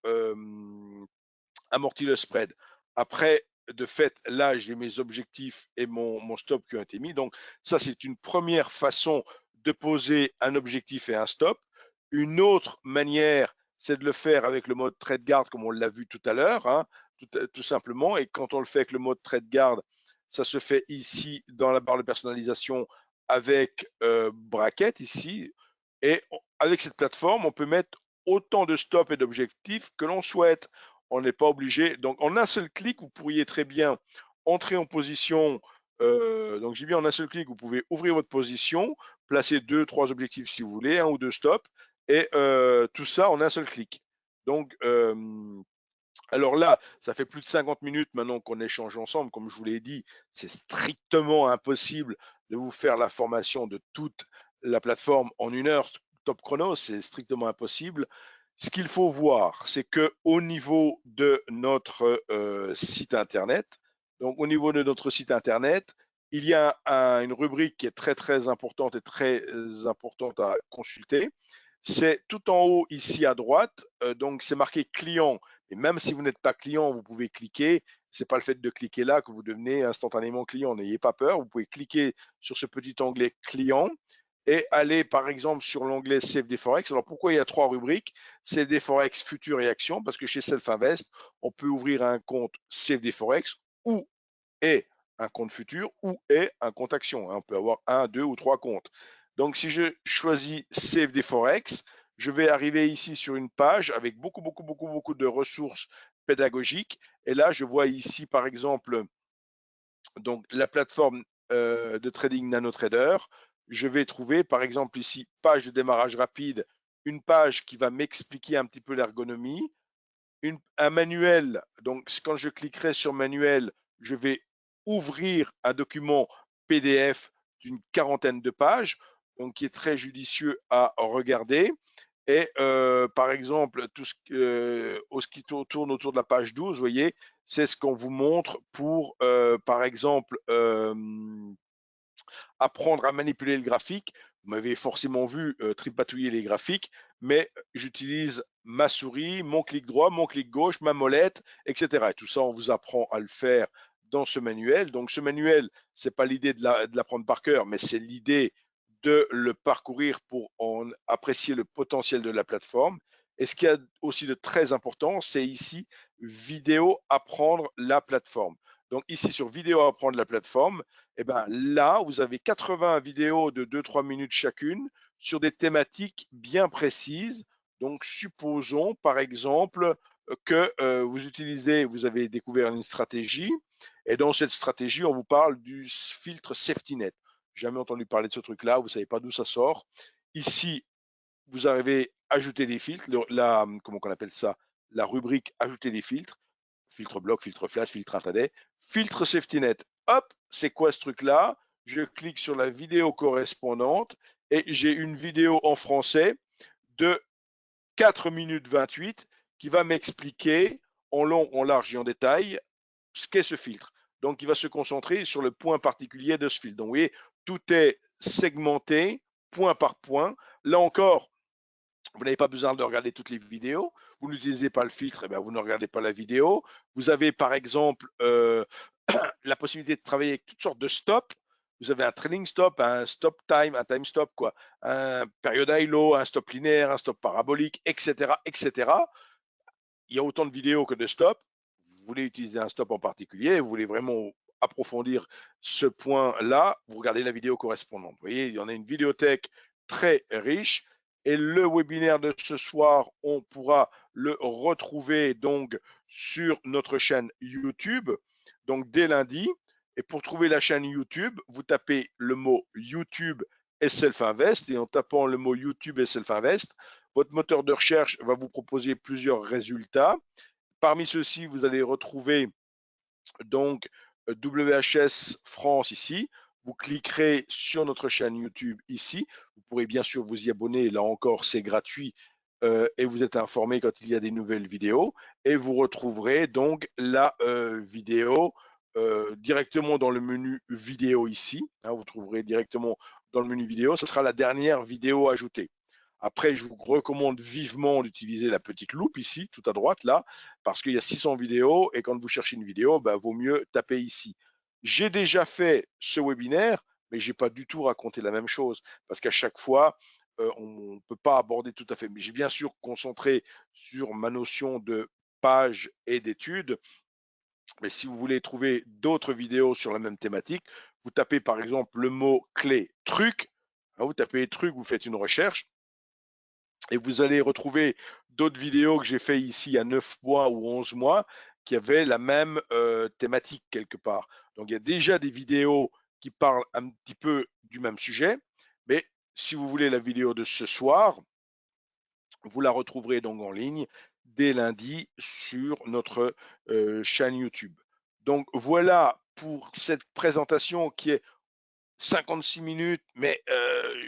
amorti le spread. Après, de fait, là, j'ai mes objectifs et mon stop qui ont été mis. Donc, ça, c'est une première façon de poser un objectif et un stop. Une autre manière, c'est de le faire avec le mode trade guard, comme on l'a vu tout à l'heure, hein, tout simplement. Et quand on le fait avec le mode trade guard, ça se fait ici dans la barre de personnalisation avec bracket ici. Et avec cette plateforme, on peut mettre autant de stops et d'objectifs que l'on souhaite. On n'est pas obligé. Donc, en un seul clic, vous pourriez très bien entrer en position. Donc, j'ai bien en un seul clic, vous pouvez ouvrir votre position, placer 2, 3 objectifs si vous voulez, un ou deux stops, et tout ça en un seul clic. Donc, alors là, ça fait plus de 50 minutes maintenant qu'on échange ensemble. Comme je vous l'ai dit, c'est strictement impossible de vous faire la formation de toute la plateforme en 1 heure top chrono. C'est strictement impossible. Ce qu'il faut voir, c'est que au niveau de notre site internet, donc au niveau de notre site internet, il y a une rubrique qui est très très importante et très importante à consulter. C'est tout en haut ici à droite, donc c'est marqué client. Et même si vous n'êtes pas client, vous pouvez cliquer. C'est pas le fait de cliquer là que vous devenez instantanément client. N'ayez pas peur. Vous pouvez cliquer sur ce petit onglet client et aller par exemple sur l'onglet CFD Forex. Alors pourquoi il y a 3 rubriques? CFD Forex Futur et Action, parce que chez Self Invest, on peut ouvrir un compte CFD Forex ou est un compte futur ou est un compte action. On peut avoir 1, 2 ou 3 comptes. Donc si je choisis CFD Forex, je vais arriver ici sur une page avec beaucoup de ressources pédagogiques. Et là, je vois ici par exemple donc la plateforme de trading NanoTrader. Je vais trouver par exemple ici page de démarrage rapide, une page qui va m'expliquer un petit peu l'ergonomie, un manuel. Donc quand je cliquerai sur manuel, je vais ouvrir un document PDF d'une quarantaine de pages. donc qui est très judicieux à regarder. Et par exemple, tout ce, qui tourne autour de la page 12, vous voyez, c'est ce qu'on vous montre pour, par exemple, apprendre à manipuler le graphique. Vous m'avez forcément vu tripatouiller les graphiques, mais j'utilise ma souris, mon clic droit, mon clic gauche, ma molette, etc. Et tout ça, on vous apprend à le faire dans ce manuel. Donc ce manuel, c'est pas l'idée de l'apprendre par cœur, mais c'est l'idée de le parcourir pour en apprécier le potentiel de la plateforme. Et ce qui a aussi de très important, c'est ici vidéo apprendre la plateforme. Donc ici sur vidéo apprendre la plateforme, eh ben là, vous avez 80 vidéos de 2-3 minutes chacune sur des thématiques bien précises. Donc, supposons par exemple que vous avez découvert une stratégie et dans cette stratégie, on vous parle du filtre safety net. Jamais entendu parler de ce truc-là, vous ne savez pas d'où ça sort. Ici, vous arrivez à ajouter des filtres, comment on appelle ça, la rubrique ajouter des filtres, filtre bloc, filtre flash, filtre intraday, filtre safety net. Hop, c'est quoi ce truc-là? Je clique sur la vidéo correspondante et j'ai une vidéo en français de 4 minutes 28 qui va m'expliquer en long, en large et en détail ce qu'est ce filtre. Donc, il va se concentrer sur le point particulier de ce filtre. Donc, vous voyez, tout est segmenté point par point. Là encore, vous n'avez pas besoin de regarder toutes les vidéos. Vous n'utilisez pas le filtre, eh bien, vous ne regardez pas la vidéo. Vous avez par exemple la possibilité de travailler avec toutes sortes de stops. Vous avez un trailing stop, un stop time, un time stop, quoi, un période high low, un stop linéaire, un stop parabolique, etc., etc. Il y a autant de vidéos que de stops. Vous voulez utiliser un stop en particulier, vous voulez vraiment approfondir ce point-là, vous regardez la vidéo correspondante. Vous voyez, il y en a une vidéothèque très riche. Et le webinaire de ce soir, on pourra le retrouver donc sur notre chaîne YouTube, donc dès lundi. Et pour trouver la chaîne YouTube, vous tapez le mot YouTube et Self-Invest. Et en tapant le mot YouTube et Self-Invest, votre moteur de recherche va vous proposer plusieurs résultats. Parmi ceux-ci, vous allez retrouver donc WHS France ici. Vous cliquerez sur notre chaîne YouTube ici. Vous pourrez bien sûr vous y abonner. Là encore, c'est gratuit et vous êtes informé quand il y a des nouvelles vidéos. Et vous retrouverez donc la vidéo directement dans le menu vidéo ici. Hein, vous trouverez directement dans le menu vidéo. Ce sera la dernière vidéo ajoutée. Après, je vous recommande vivement d'utiliser la petite loupe ici, tout à droite, là, parce qu'il y a 600 vidéos et quand vous cherchez une vidéo, ben, vaut mieux taper ici. J'ai déjà fait ce webinaire, mais je n'ai pas du tout raconté la même chose parce qu'à chaque fois, on ne peut pas aborder tout à fait. Mais j'ai bien sûr concentré sur ma notion de page et d'études. Mais si vous voulez trouver d'autres vidéos sur la même thématique, vous tapez par exemple le mot clé truc. Hein, vous tapez truc, vous faites une recherche et vous allez retrouver d'autres vidéos que j'ai fait ici il y a 9 mois ou 11 mois qui avaient la même thématique quelque part. Donc il y a déjà des vidéos qui parlent un petit peu du même sujet, mais si vous voulez la vidéo de ce soir, vous la retrouverez donc en ligne dès lundi sur notre chaîne YouTube. Donc voilà pour cette présentation qui est 56 minutes, mais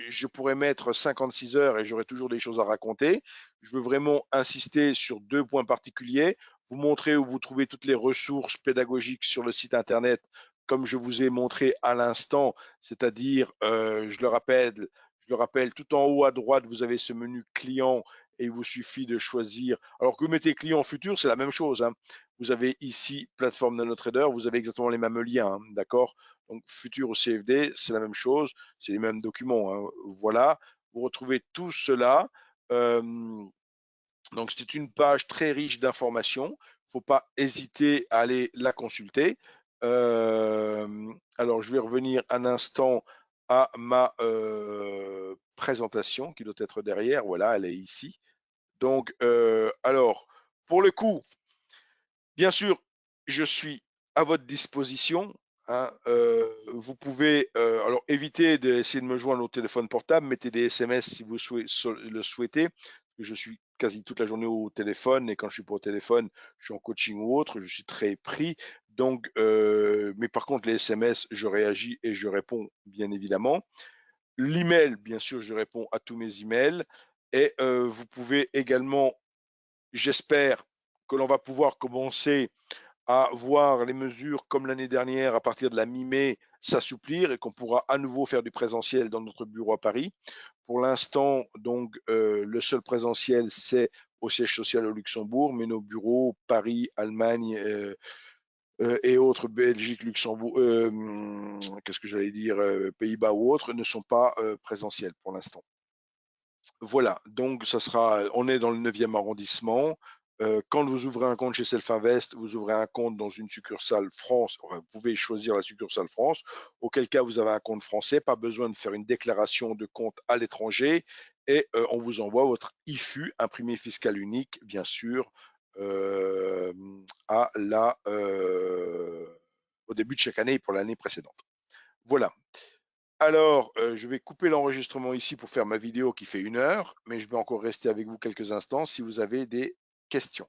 je pourrais mettre 56 heures et j'aurai toujours des choses à raconter. Je veux vraiment insister sur deux points particuliers, vous montrer où vous trouvez toutes les ressources pédagogiques sur le site internet, comme je vous ai montré à l'instant, c'est-à-dire, je le rappelle, tout en haut à droite, vous avez ce menu client et il vous suffit de choisir. Alors que vous mettez client futur, c'est la même chose. Hein. Vous avez ici plateforme NanoTrader, vous avez exactement les mêmes liens, hein, d'accord? Donc, futur au CFD, c'est la même chose, c'est les mêmes documents. Hein. Voilà, vous retrouvez tout cela. Euh, donc, c'est une page très riche d'informations. Il ne faut pas hésiter à aller la consulter. Alors, je vais revenir un instant à ma présentation qui doit être derrière. Voilà, elle est ici. Donc, alors, pour le coup, bien sûr, je suis à votre disposition. Hein, vous pouvez alors éviter d'essayer de me joindre au téléphone portable, mettez des SMS si vous le souhaitez. Je suis quasi toute la journée au téléphone et quand je suis pas au téléphone, je suis en coaching ou autre, je suis très pris. Donc, mais par contre, les SMS, je réagis et je réponds bien évidemment. L'email, bien sûr, je réponds à tous mes emails et vous pouvez également, j'espère que l'on va pouvoir commencer à voir les mesures comme l'année dernière à partir de la mi-mai s'assouplir et qu'on pourra à nouveau faire du présentiel dans notre bureau à Paris. Pour l'instant, donc, le seul présentiel, c'est au siège social au Luxembourg, mais nos bureaux, Paris, Allemagne et autres, Belgique, Luxembourg, qu'est-ce que j'allais dire, Pays-Bas ou autres, ne sont pas présentiels pour l'instant. Voilà, donc ça sera, on est dans le 9e arrondissement. Quand vous ouvrez un compte chez Selfinvest, vous ouvrez un compte dans une succursale France. Enfin, vous pouvez choisir la succursale France, auquel cas vous avez un compte français, pas besoin de faire une déclaration de compte à l'étranger et on vous envoie votre IFU, imprimé fiscal unique, bien sûr, euh, à au début de chaque année et pour l'année précédente. Voilà. Alors, je vais couper l'enregistrement ici pour faire ma vidéo qui fait 1 heure, mais je vais encore rester avec vous quelques instants si vous avez des questions.